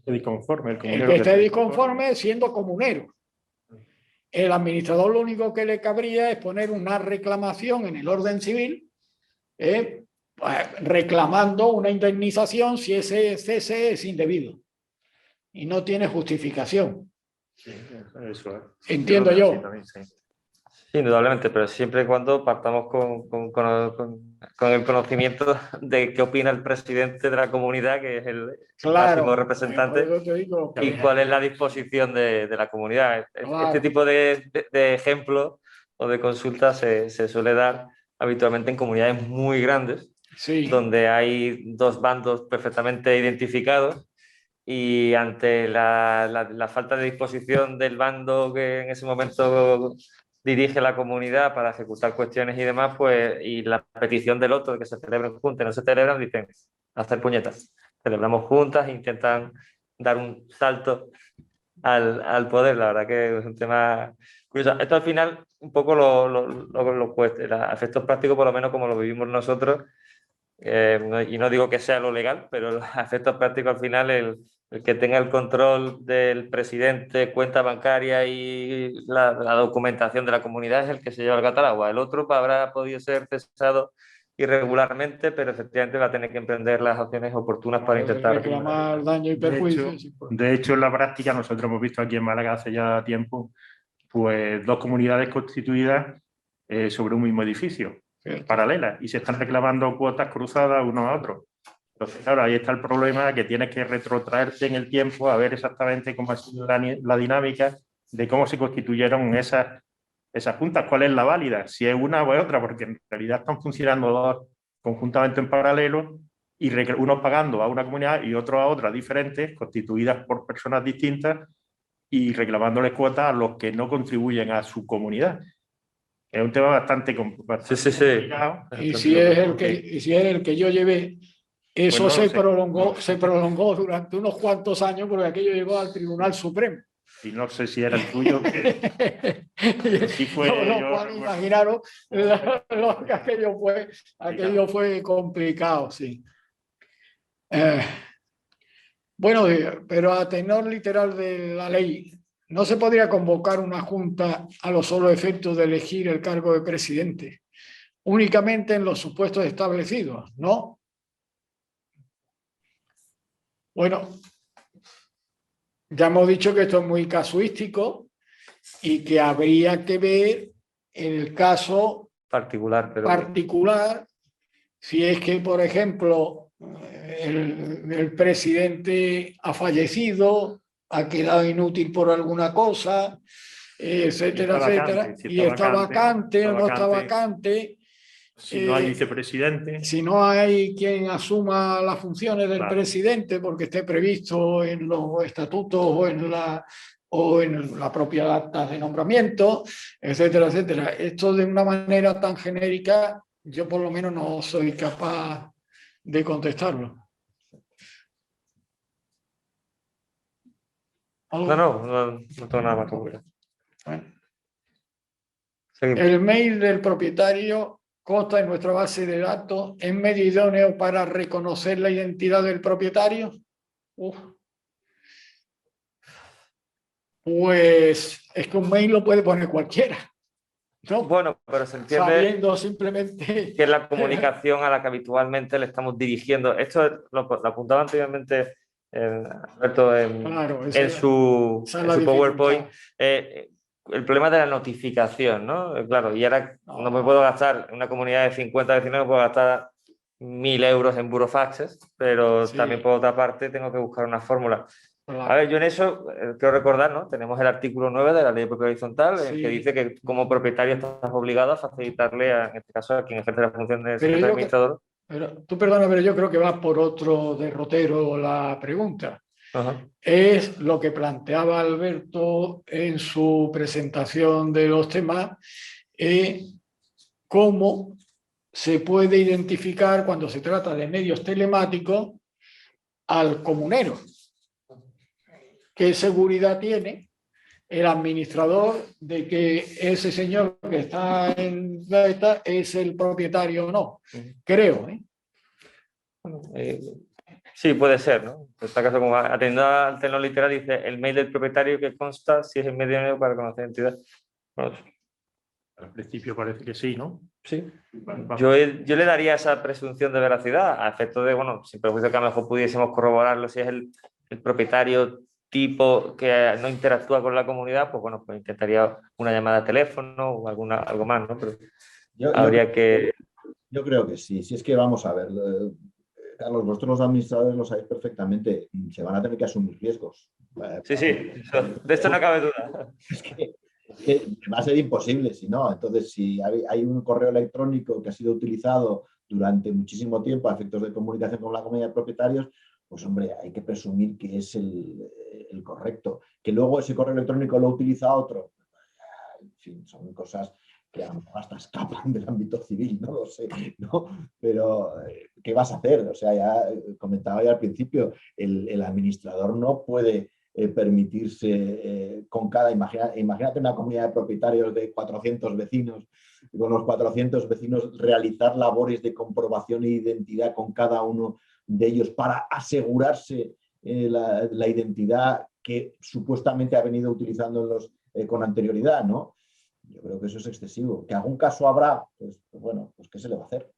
El que esté disconforme siendo comunero. El administrador lo único que le cabría es poner una reclamación en el orden civil, reclamando una indemnización si ese cese es indebido y no tiene justificación. Sí, eso es. Entiendo yo. Sí, también, sí. Sí, indudablemente, pero siempre y cuando partamos con el conocimiento de qué opina el presidente de la comunidad, que es el máximo representante, y cuál es la disposición de la comunidad. Claro. Este tipo de ejemplos o de consultas se suele dar habitualmente en comunidades muy grandes, sí, donde hay dos bandos perfectamente identificados, y ante la falta de disposición del bando que en ese momento dirige la comunidad para ejecutar cuestiones y demás, pues, y la petición del otro de que se celebren juntas y no se celebran, dicen hacer puñetas. Celebramos juntas e intentan dar un salto al poder. La verdad que es un tema curioso. Esto al final un poco a efectos prácticos, por lo menos como lo vivimos nosotros, y no digo que sea lo legal, pero a efectos prácticos al final el que tenga el control del presidente, cuenta bancaria y la documentación de la comunidad es el que se lleva el gato al agua. El otro habrá podido ser cesado irregularmente, pero efectivamente va a tener que emprender las acciones oportunas para intentar reclamar daño y perjuicio. De hecho, en la práctica, nosotros hemos visto aquí en Málaga hace ya tiempo, pues 2 comunidades constituidas sobre un mismo edificio, paralelas, y se están reclamando cuotas cruzadas unos a otros. Entonces, claro, ahí está el problema, que tienes que retrotraerte en el tiempo a ver exactamente cómo ha sido la dinámica de cómo se constituyeron esas juntas, cuál es la válida, si es una o es otra, porque en realidad están funcionando 2 conjuntamente en paralelo y unos pagando a una comunidad y otros a otra diferentes, constituidas por personas distintas y reclamándoles cuotas a los que no contribuyen a su comunidad. Es un tema bastante complicado. Y si es el que yo llevé, eso pues no, se prolongó durante unos cuantos años, porque aquello llegó al Tribunal Supremo. Y no sé si era el tuyo. Sí fue, imaginaros lo que aquello fue complicado, sí. Bueno, pero a tenor literal de la ley, ¿no se podría convocar una junta a los solos efectos de elegir el cargo de presidente? Únicamente en los supuestos establecidos, ¿no? Bueno, ya hemos dicho que esto es muy casuístico y que habría que ver el caso particular si es que, por ejemplo, el presidente ha fallecido, ha quedado inútil por alguna cosa, etcétera, etcétera, y está vacante o no está vacante. Si no hay vicepresidente. Si no hay quien asuma las funciones del presidente porque esté previsto en los estatutos o en la propia acta de nombramiento, etcétera, etcétera. Esto de una manera tan genérica, yo por lo menos no soy capaz de contestarlo. No tengo nada más que comentar. Bueno. El mail del propietario consta en nuestra base de datos, ¿es medio idóneo para reconocer la identidad del propietario? Pues es que un mail lo puede poner cualquiera, ¿no? Bueno, pero se entiende sabiendo simplemente que es la comunicación a la que habitualmente le estamos dirigiendo. Esto lo apuntaba anteriormente Alberto en su PowerPoint. El problema de la notificación, ¿no? Claro, y ahora no me puedo gastar, en una comunidad de 50 vecinos no puedo gastar 1.000 euros en burofaxes, pero también por otra parte tengo que buscar una fórmula. A ver, yo en eso quiero recordar, ¿no? Tenemos el artículo 9 de la Ley de Propiedad Horizontal, que dice que como propietario estás obligado a facilitarle, en este caso, a quien ejerce la función de secretario administrador. Tú perdona, pero yo creo que va por otro derrotero la pregunta. Es lo que planteaba Alberto en su presentación de los temas, cómo se puede identificar cuando se trata de medios telemáticos al comunero. ¿Qué seguridad tiene el administrador de que ese señor que está en la esta es el propietario o no? Creo, Sí, puede ser, ¿no? En este caso, como atendiendo al tenor literal, dice el mail del propietario que consta si es el medio para conocer identidad. Bueno, al principio parece que sí, ¿no? Sí. Yo le daría esa presunción de veracidad a efecto de, bueno, sin perjuicio que a lo mejor pudiésemos corroborarlo si es el propietario tipo que no interactúa con la comunidad, pues bueno, pues intentaría una llamada de teléfono o algo más, ¿no? Pero habría que... Yo creo que sí. Si es que vamos a ver... Carlos, vosotros los administradores lo sabéis perfectamente, se van a tener que asumir riesgos. Sí, de esto no cabe duda. Es que va a ser imposible si no. Entonces, si hay un correo electrónico que ha sido utilizado durante muchísimo tiempo a efectos de comunicación con la comunidad de propietarios, pues hombre, hay que presumir que es el correcto. Que luego ese correo electrónico lo utiliza otro. En fin, son cosas que hasta escapan del ámbito civil, no lo sé, ¿no? Pero, ¿qué vas a hacer? O sea, ya comentaba ya al principio, el administrador no puede permitirse con cada... Imagínate una comunidad de propietarios de 400 vecinos, con los 400 vecinos realizar labores de comprobación e identidad con cada uno de ellos para asegurarse la identidad que supuestamente ha venido utilizando con anterioridad, ¿no? Yo creo que eso es excesivo. Que algún caso habrá, pues bueno, pues ¿qué se le va a hacer?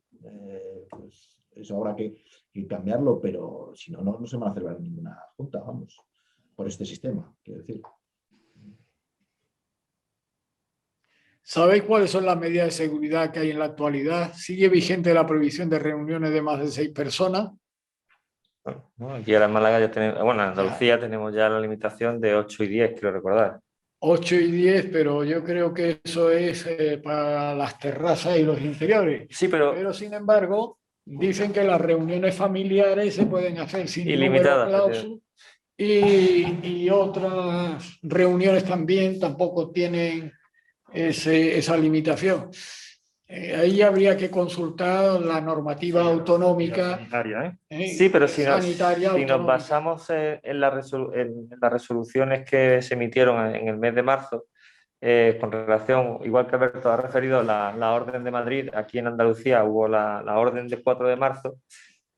Pues eso habrá que cambiarlo, pero si no, no se van a celebrar ninguna junta, vamos, por este sistema, quiero decir. ¿Sabéis cuáles son las medidas de seguridad que hay en la actualidad? ¿Sigue vigente la prohibición de reuniones de más de 6 personas? ¿No? Aquí ahora en Málaga ya tenemos, bueno, en Andalucía tenemos ya la limitación de 8 y 10, quiero recordar. 8 y 10, pero yo creo que eso es para las terrazas y los interiores. Sí, Pero sin embargo, dicen que las reuniones familiares se pueden hacer sin ilimitadas, número clausus y otras reuniones también tampoco tienen esa limitación. Ahí habría que consultar la normativa autonómica sanitaria, sí, pero si sanitaria nos basamos en las resoluciones que se emitieron en el mes de marzo, con relación, igual que Alberto ha referido, la Orden de Madrid, aquí en Andalucía hubo la Orden del 4 de marzo,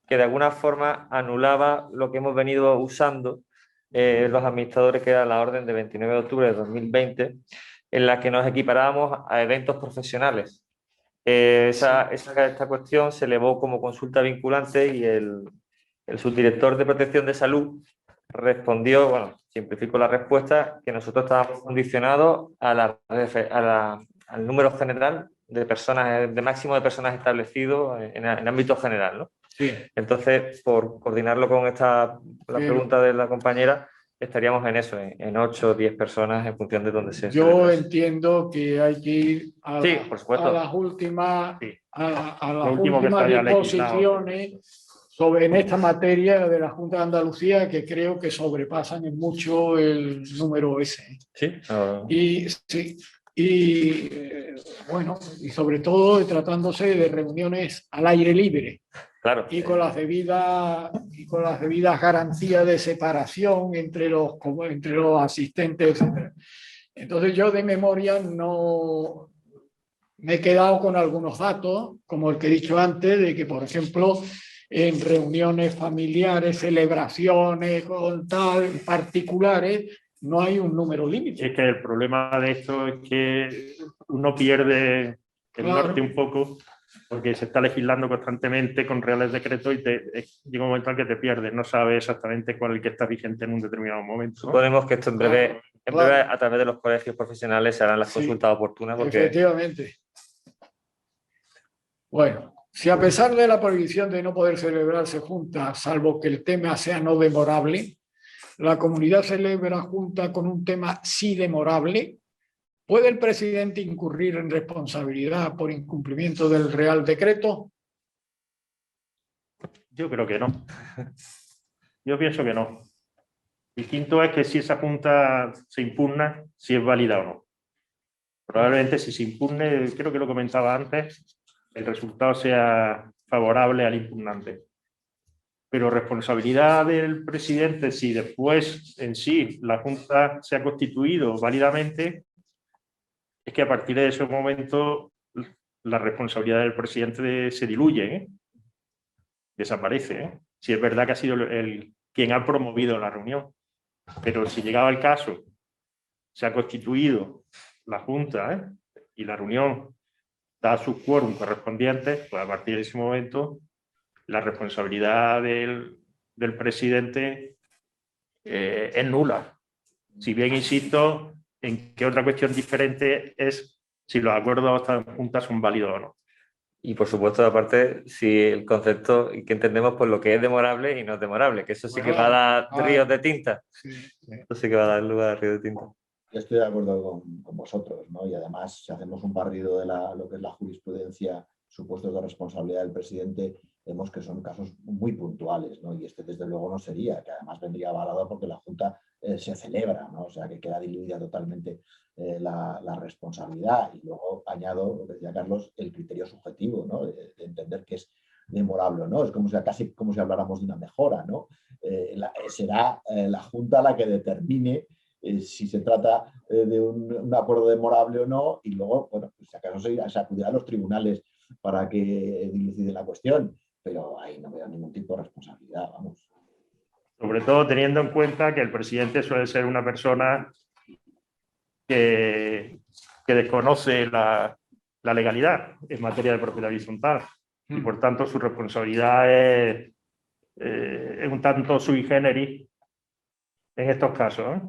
que de alguna forma anulaba lo que hemos venido usando los administradores, que era la Orden de 29 de octubre de 2020, en la que nos equiparábamos a eventos profesionales. Esta cuestión se elevó como consulta vinculante y el subdirector de Protección de Salud respondió, bueno, simplifico la respuesta, que nosotros estábamos condicionados al número general de personas, de máximo de personas establecido en ámbito general, ¿no? Sí. Entonces, por coordinarlo con la pregunta de la compañera, estaríamos en eso, en 8 o 10 personas en función de dónde se Yo entiendo que hay que ir a, sí, por supuesto. a las últimas, Sí. a las Lo último que últimas está ya disposiciones en esta materia de la Junta de Andalucía, que creo que sobrepasan en mucho el número ese. Sí. Bueno, y sobre todo tratándose de reuniones al aire libre. Claro. Y con las debidas garantías de separación entre los asistentes, etc. Entonces yo de memoria no me he quedado con algunos datos, como el que he dicho antes, de que, por ejemplo, en reuniones familiares, celebraciones con tal, particulares, no hay un número límite. Es que el problema de esto es que uno pierde el norte un poco, porque se está legislando constantemente con reales decretos y llega un momento en que te pierdes, no sabes exactamente cuál es el que está vigente en un determinado momento, ¿no? Suponemos que esto en breve, a través de los colegios profesionales se harán las consultas oportunas. Porque... Efectivamente. Bueno, si a pesar de la prohibición de no poder celebrarse juntas, salvo que el tema sea no demorable, la comunidad celebra junta con un tema sí demorable, ¿puede el presidente incurrir en responsabilidad por incumplimiento del Real Decreto? Yo creo que no. Yo pienso que no. Distinto es que si esa junta se impugna, si es válida o no. Probablemente si se impugne, creo que lo comentaba antes, el resultado sea favorable al impugnante. Pero responsabilidad del presidente, si después en sí la Junta se ha constituido válidamente, es que a partir de ese momento la responsabilidad del presidente se diluye, ¿eh? Desaparece, ¿eh? Si es verdad que ha sido quien ha promovido la reunión. Pero si llegaba el caso, se ha constituido la Junta, ¿eh? Y la reunión da sus quórum correspondientes, pues a partir de ese momento la responsabilidad del presidente es nula. Si bien insisto en que otra cuestión diferente es si los acuerdos de juntas son válidos o no. Y por supuesto, aparte, si el concepto y que entendemos por lo que es demorable y no es demorable, que eso sí que va a dar ríos de tinta. Eso sí que va a dar lugar a ríos de tinta. Yo estoy de acuerdo con vosotros, ¿no? Y además, si hacemos un barrido de lo que es la jurisprudencia, supuestos de responsabilidad del presidente, vemos que son casos muy puntuales, ¿no? Y este, desde luego, no sería, que además vendría avalado porque la Junta se celebra, ¿no? O sea, que queda diluida totalmente la responsabilidad. Y luego añado, lo que decía Carlos, el criterio subjetivo, ¿no? De entender que es demorable, ¿no? Es como casi como si habláramos de una mejora, ¿no? será la Junta la que determine si se trata de un acuerdo demorable o no, y luego, bueno, pues si acaso se acudirá a los tribunales para que diluciden la cuestión, pero ahí no veo ningún tipo de responsabilidad, vamos. Sobre todo teniendo en cuenta que el presidente suele ser una persona que desconoce la legalidad en materia de propiedad horizontal y por tanto su responsabilidad es un tanto sui generis en estos casos, ¿eh?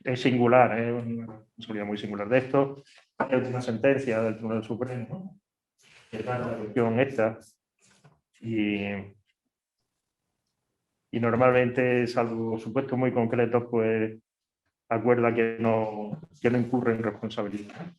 Es singular, es una responsabilidad muy singular de esto. Es una sentencia del Tribunal Supremo que trata la cuestión esta y normalmente, salvo supuestos muy concretos, pues acuerda que no incurre en responsabilidad.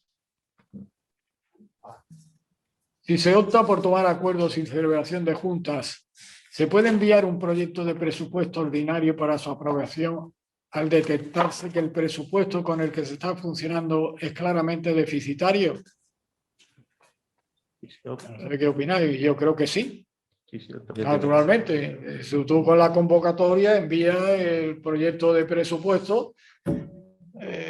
Si se opta por tomar acuerdos sin celebración de juntas, ¿se puede enviar un proyecto de presupuesto ordinario para su aprobación al detectarse que el presupuesto con el que se está funcionando es claramente deficitario? ¿Qué opináis? Yo creo que sí. Naturalmente, si tú con la convocatoria envías el proyecto de presupuesto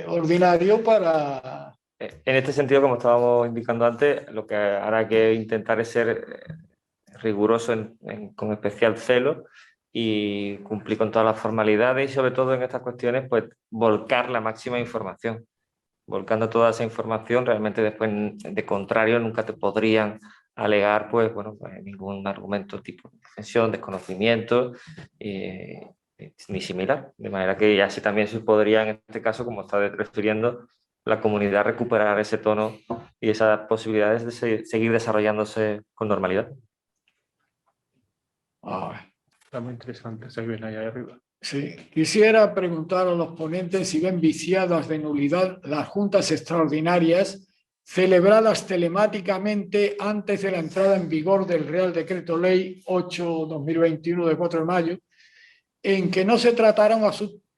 ordinario para... En este sentido, como estábamos indicando antes, lo que hará que intentar es ser riguroso con especial celo y cumplir con todas las formalidades y sobre todo en estas cuestiones, pues volcar la máxima información. Volcando toda esa información, realmente después, de contrario, nunca te podrían alegar pues, bueno, pues ningún argumento tipo extensión, desconocimiento, ni similar. De manera que así también se podría, en este caso, como está refiriendo, la comunidad recuperar ese tono y esas posibilidades de seguir desarrollándose con normalidad. Está muy interesante, se ven ahí arriba. Sí. Quisiera preguntar a los ponentes si ven viciadas de nulidad las juntas extraordinarias celebradas telemáticamente antes de la entrada en vigor del Real Decreto Ley 8/2021 de 4 de mayo, en que no se trataron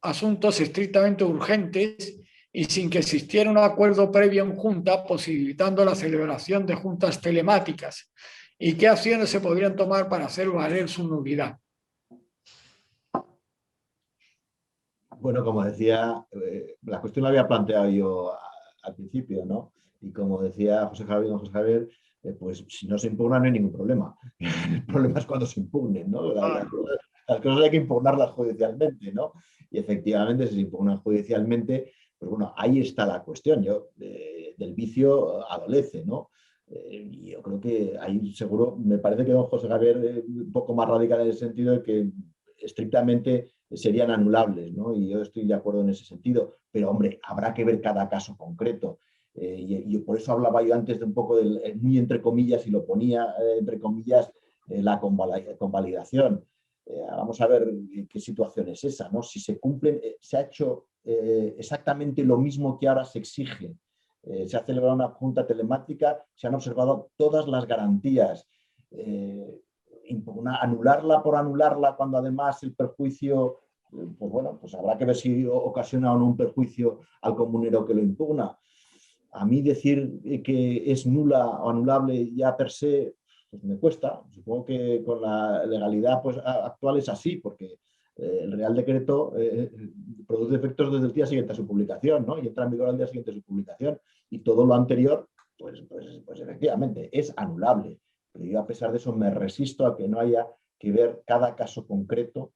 asuntos estrictamente urgentes y sin que existiera un acuerdo previo en junta posibilitando la celebración de juntas telemáticas, y qué acciones se podrían tomar para hacer valer su nulidad. Bueno, como decía, la cuestión la había planteado yo al principio, ¿no? Y como decía José Javier, pues si no se impugna no hay ningún problema. El problema es cuando se impugnen, ¿no? Las cosas hay que impugnarlas judicialmente, ¿no? Y efectivamente, si se impugnan judicialmente, pues bueno, ahí está la cuestión. Del vicio adolece, ¿no? Y yo creo que ahí seguro, me parece que don José Javier es un poco más radical en el sentido de que estrictamente serían anulables, ¿no? Y yo estoy de acuerdo en ese sentido, pero hombre, habrá que ver cada caso concreto. Y por eso hablaba yo antes de un poco del, muy entre comillas, y lo ponía entre comillas, la convalidación. Vamos a ver qué situación es esa, ¿no? Si se cumplen, se ha hecho exactamente lo mismo que ahora se exige. Se ha celebrado una junta telemática, se han observado todas las garantías. Anularla por anularla cuando además el perjuicio, pues bueno, pues habrá que ver si ocasiona o no un perjuicio al comunero que lo impugna. A mí decir que es nula o anulable ya per se, pues me cuesta. Supongo que con la legalidad pues, actual es así, porque el Real Decreto produce efectos desde el día siguiente a su publicación, ¿no? Y entra en vigor al día siguiente a su publicación. Y todo lo anterior, pues efectivamente, es anulable. Pero yo a pesar de eso me resisto a que no haya que ver cada caso concreto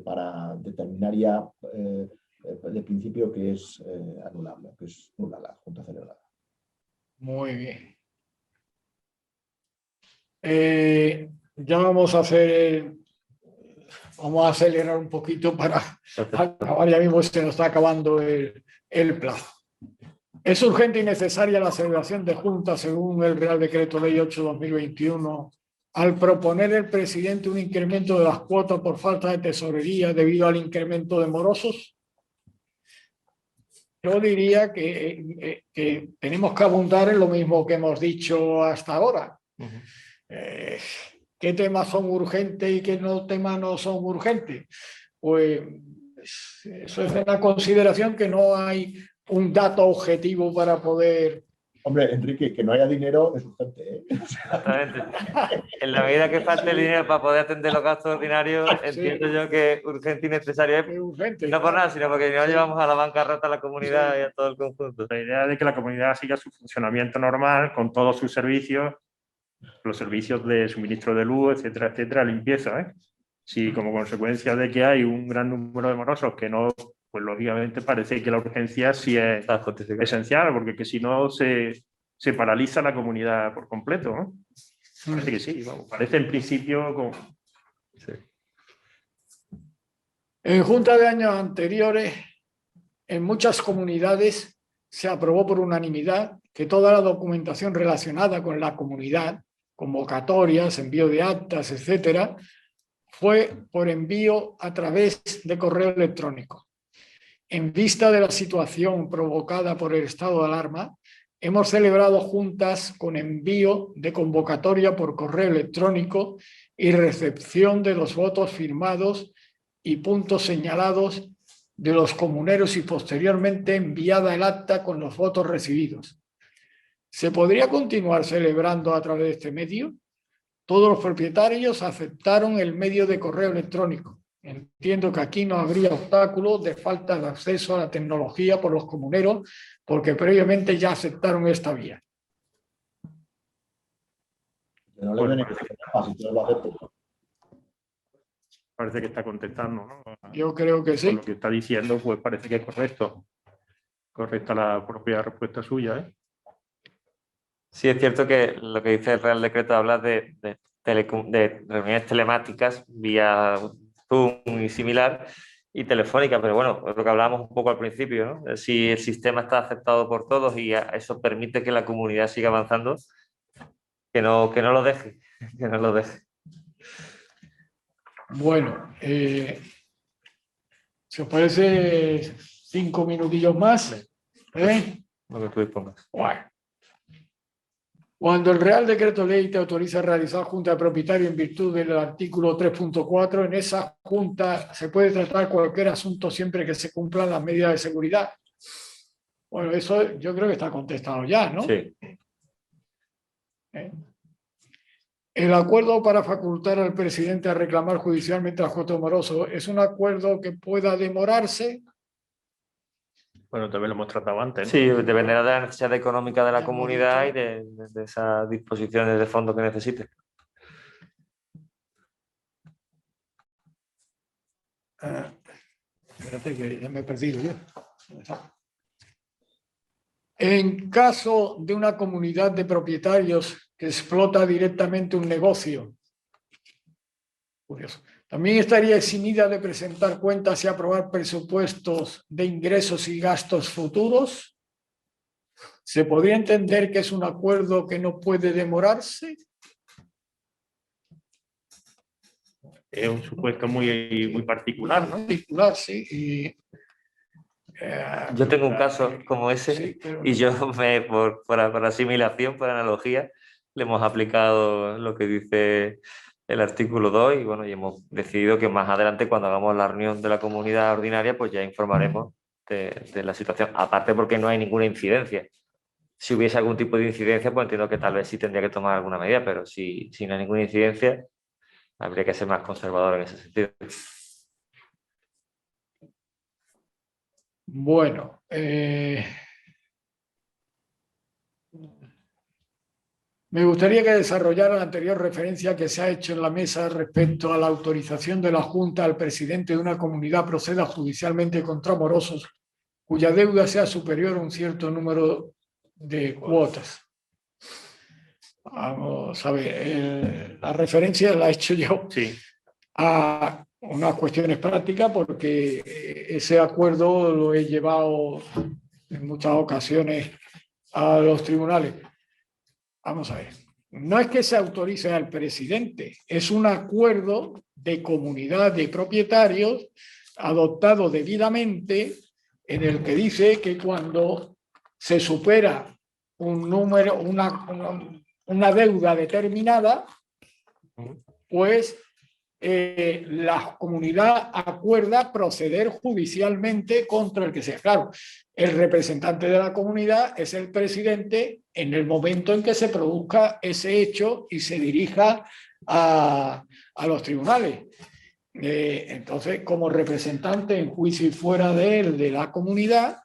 para determinar ya de principio que es anulable, que es nula la junta celebrada. Muy bien. Ya vamos a acelerar un poquito para acabar, ya mismo se nos está acabando el plazo. ¿Es urgente y necesaria la celebración de juntas según el Real Decreto Ley 8/2021 al proponer el presidente un incremento de las cuotas por falta de tesorería debido al incremento de morosos? Yo diría que tenemos que abundar en lo mismo que hemos dicho hasta ahora. ¿Qué temas son urgentes y qué temas no son urgentes? Pues eso es una consideración que no hay un dato objetivo para poder Hombre, Enrique, que no haya dinero es urgente, ¿eh? Exactamente. En la medida que falte el dinero para poder atender los gastos ordinarios, entiendo yo que urgente y necesario es, Es urgente. no por nada, sino porque no Sí. llevamos a la bancarrota a la comunidad y a todo el conjunto. La idea de que la comunidad siga su funcionamiento normal con todos sus servicios, los servicios de suministro de luz, etcétera, etcétera, limpieza, ¿eh? Si como consecuencia de que hay un gran número de morosos que no, pues lógicamente parece que la urgencia sí es Está justificado. esencial, porque que si no se paraliza la comunidad por completo, ¿no? Parece que sí, vamos, parece en principio como... Sí. En junta de años anteriores, en muchas comunidades se aprobó por unanimidad que toda la documentación relacionada con la comunidad, convocatorias, envío de actas, etcétera, fue por envío a través de correo electrónico. En vista de la situación provocada por el estado de alarma, hemos celebrado juntas con envío de convocatoria por correo electrónico y recepción de los votos firmados y puntos señalados de los comuneros y posteriormente enviada el acta con los votos recibidos. ¿Se podría continuar celebrando a través de este medio? Todos los propietarios aceptaron el medio de correo electrónico. Entiendo que aquí no habría obstáculos de falta de acceso a la tecnología por los comuneros, porque previamente ya aceptaron esta vía. Que no le ven que si todos lo aceptan. Parece que está contestando, ¿no? Yo creo que Por sí. lo que está diciendo, pues parece que es correcto. Correcta la propia respuesta suya, ¿eh? Sí, es cierto que lo que dice el Real Decreto habla de reuniones telemáticas vía Zoom y similar y telefónica, pero bueno, es lo que hablábamos un poco al principio, ¿no? Si el sistema está aceptado por todos y eso permite que la comunidad siga avanzando, que no lo deje, que no lo deje. Bueno, si os parece 5 minutillos más. Lo que tú dispongas. Bueno. Cuando el Real Decreto Ley te autoriza a realizar junta de propietarios en virtud del artículo 3.4, en esa junta se puede tratar cualquier asunto siempre que se cumplan las medidas de seguridad. Bueno, eso yo creo que está contestado ya, ¿no? Sí. El acuerdo para facultar al presidente a reclamar judicialmente al juez moroso es un acuerdo que pueda demorarse. Bueno, también lo hemos tratado antes, ¿no? Sí, dependerá de la necesidad económica de la comunidad y de esas disposiciones de fondo que necesite. Espérate que ya me he perdido yo. En caso de una comunidad de propietarios que explota directamente un negocio, curioso, también estaría eximida de presentar cuentas y aprobar presupuestos de ingresos y gastos futuros. ¿Se podría entender que es un acuerdo que no puede demorarse? Es un supuesto muy particular, ¿no? Particular, sí. Y, yo tengo un caso como ese sí, pero y yo por asimilación, por analogía, le hemos aplicado lo que dice el artículo 2 y bueno, y hemos decidido que más adelante cuando hagamos la reunión de la comunidad ordinaria pues ya informaremos de la situación, aparte porque no hay ninguna incidencia. Si hubiese algún tipo de incidencia pues entiendo que tal vez sí tendría que tomar alguna medida, pero si no hay ninguna incidencia habría que ser más conservador en ese sentido. bueno, me gustaría que desarrollara la anterior referencia que se ha hecho en la mesa respecto a la autorización de la Junta al presidente de una comunidad proceda judicialmente contra morosos cuya deuda sea superior a un cierto número de cuotas. Vamos a ver, la referencia la he hecho yo Sí. a unas cuestiones prácticas porque ese acuerdo lo he llevado en muchas ocasiones a los tribunales. Vamos a ver, no es que se autorice al presidente, es un acuerdo de comunidad de propietarios adoptado debidamente en el que dice que cuando se supera un número, una deuda determinada, pues la comunidad acuerda proceder judicialmente contra el que sea. Claro, el representante de la comunidad es el presidente en el momento en que se produzca ese hecho y se dirija a los tribunales. Entonces, como representante en juicio y fuera de él, de la comunidad,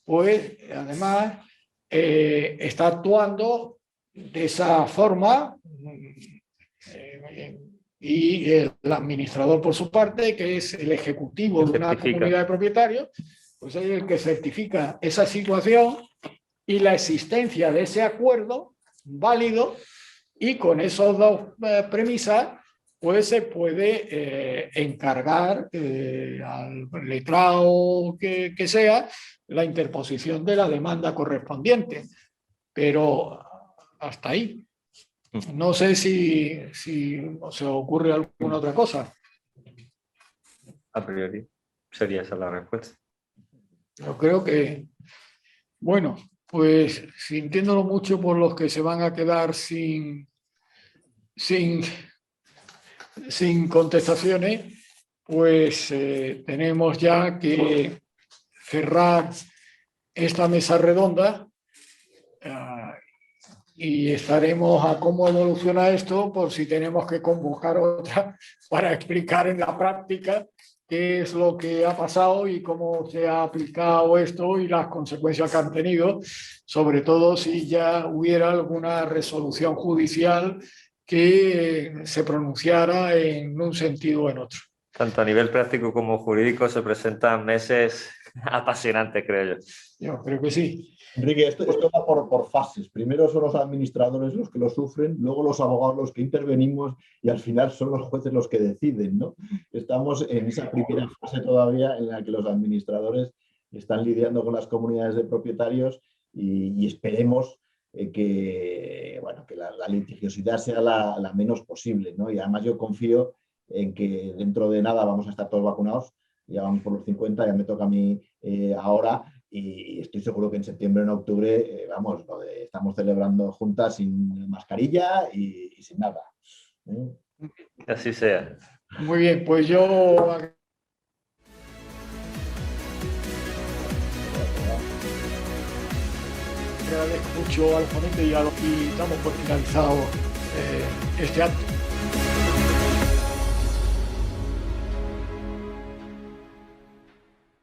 pues además está actuando de esa forma, y el administrador por su parte, que es el ejecutivo de una comunidad de propietarios, pues es el que certifica esa situación y la existencia de ese acuerdo válido, y con esas dos premisas pues se puede encargar al letrado que sea la interposición de la demanda correspondiente. Pero hasta ahí. No sé si se ocurre alguna otra cosa. A priori sería esa la respuesta. Yo creo que, bueno, pues sintiéndolo mucho por los que se van a quedar sin contestaciones, pues tenemos ya que cerrar esta mesa redonda. Y estaremos a cómo evoluciona esto, por si tenemos que convocar otra para explicar en la práctica qué es lo que ha pasado y cómo se ha aplicado esto y las consecuencias que han tenido, sobre todo si ya hubiera alguna resolución judicial que se pronunciara en un sentido o en otro. Tanto a nivel práctico como jurídico se presentan meses apasionantes, creo yo. Yo creo que sí. Enrique, esto va por fases. Primero son los administradores los que lo sufren, luego los abogados los que intervenimos y al final son los jueces los que deciden, ¿no? Estamos en esa primera fase todavía en la que los administradores están lidiando con las comunidades de propietarios y esperemos que la litigiosidad sea la menos posible, ¿no? Y además yo confío en que dentro de nada vamos a estar todos vacunados. Ya vamos por los 50, ya me toca a mí ahora, y estoy seguro que en septiembre o en octubre, estamos celebrando juntas sin mascarilla y sin nada. Que así sea. Muy bien, pues yo agradezco mucho al ponente y damos por finalizado este acto.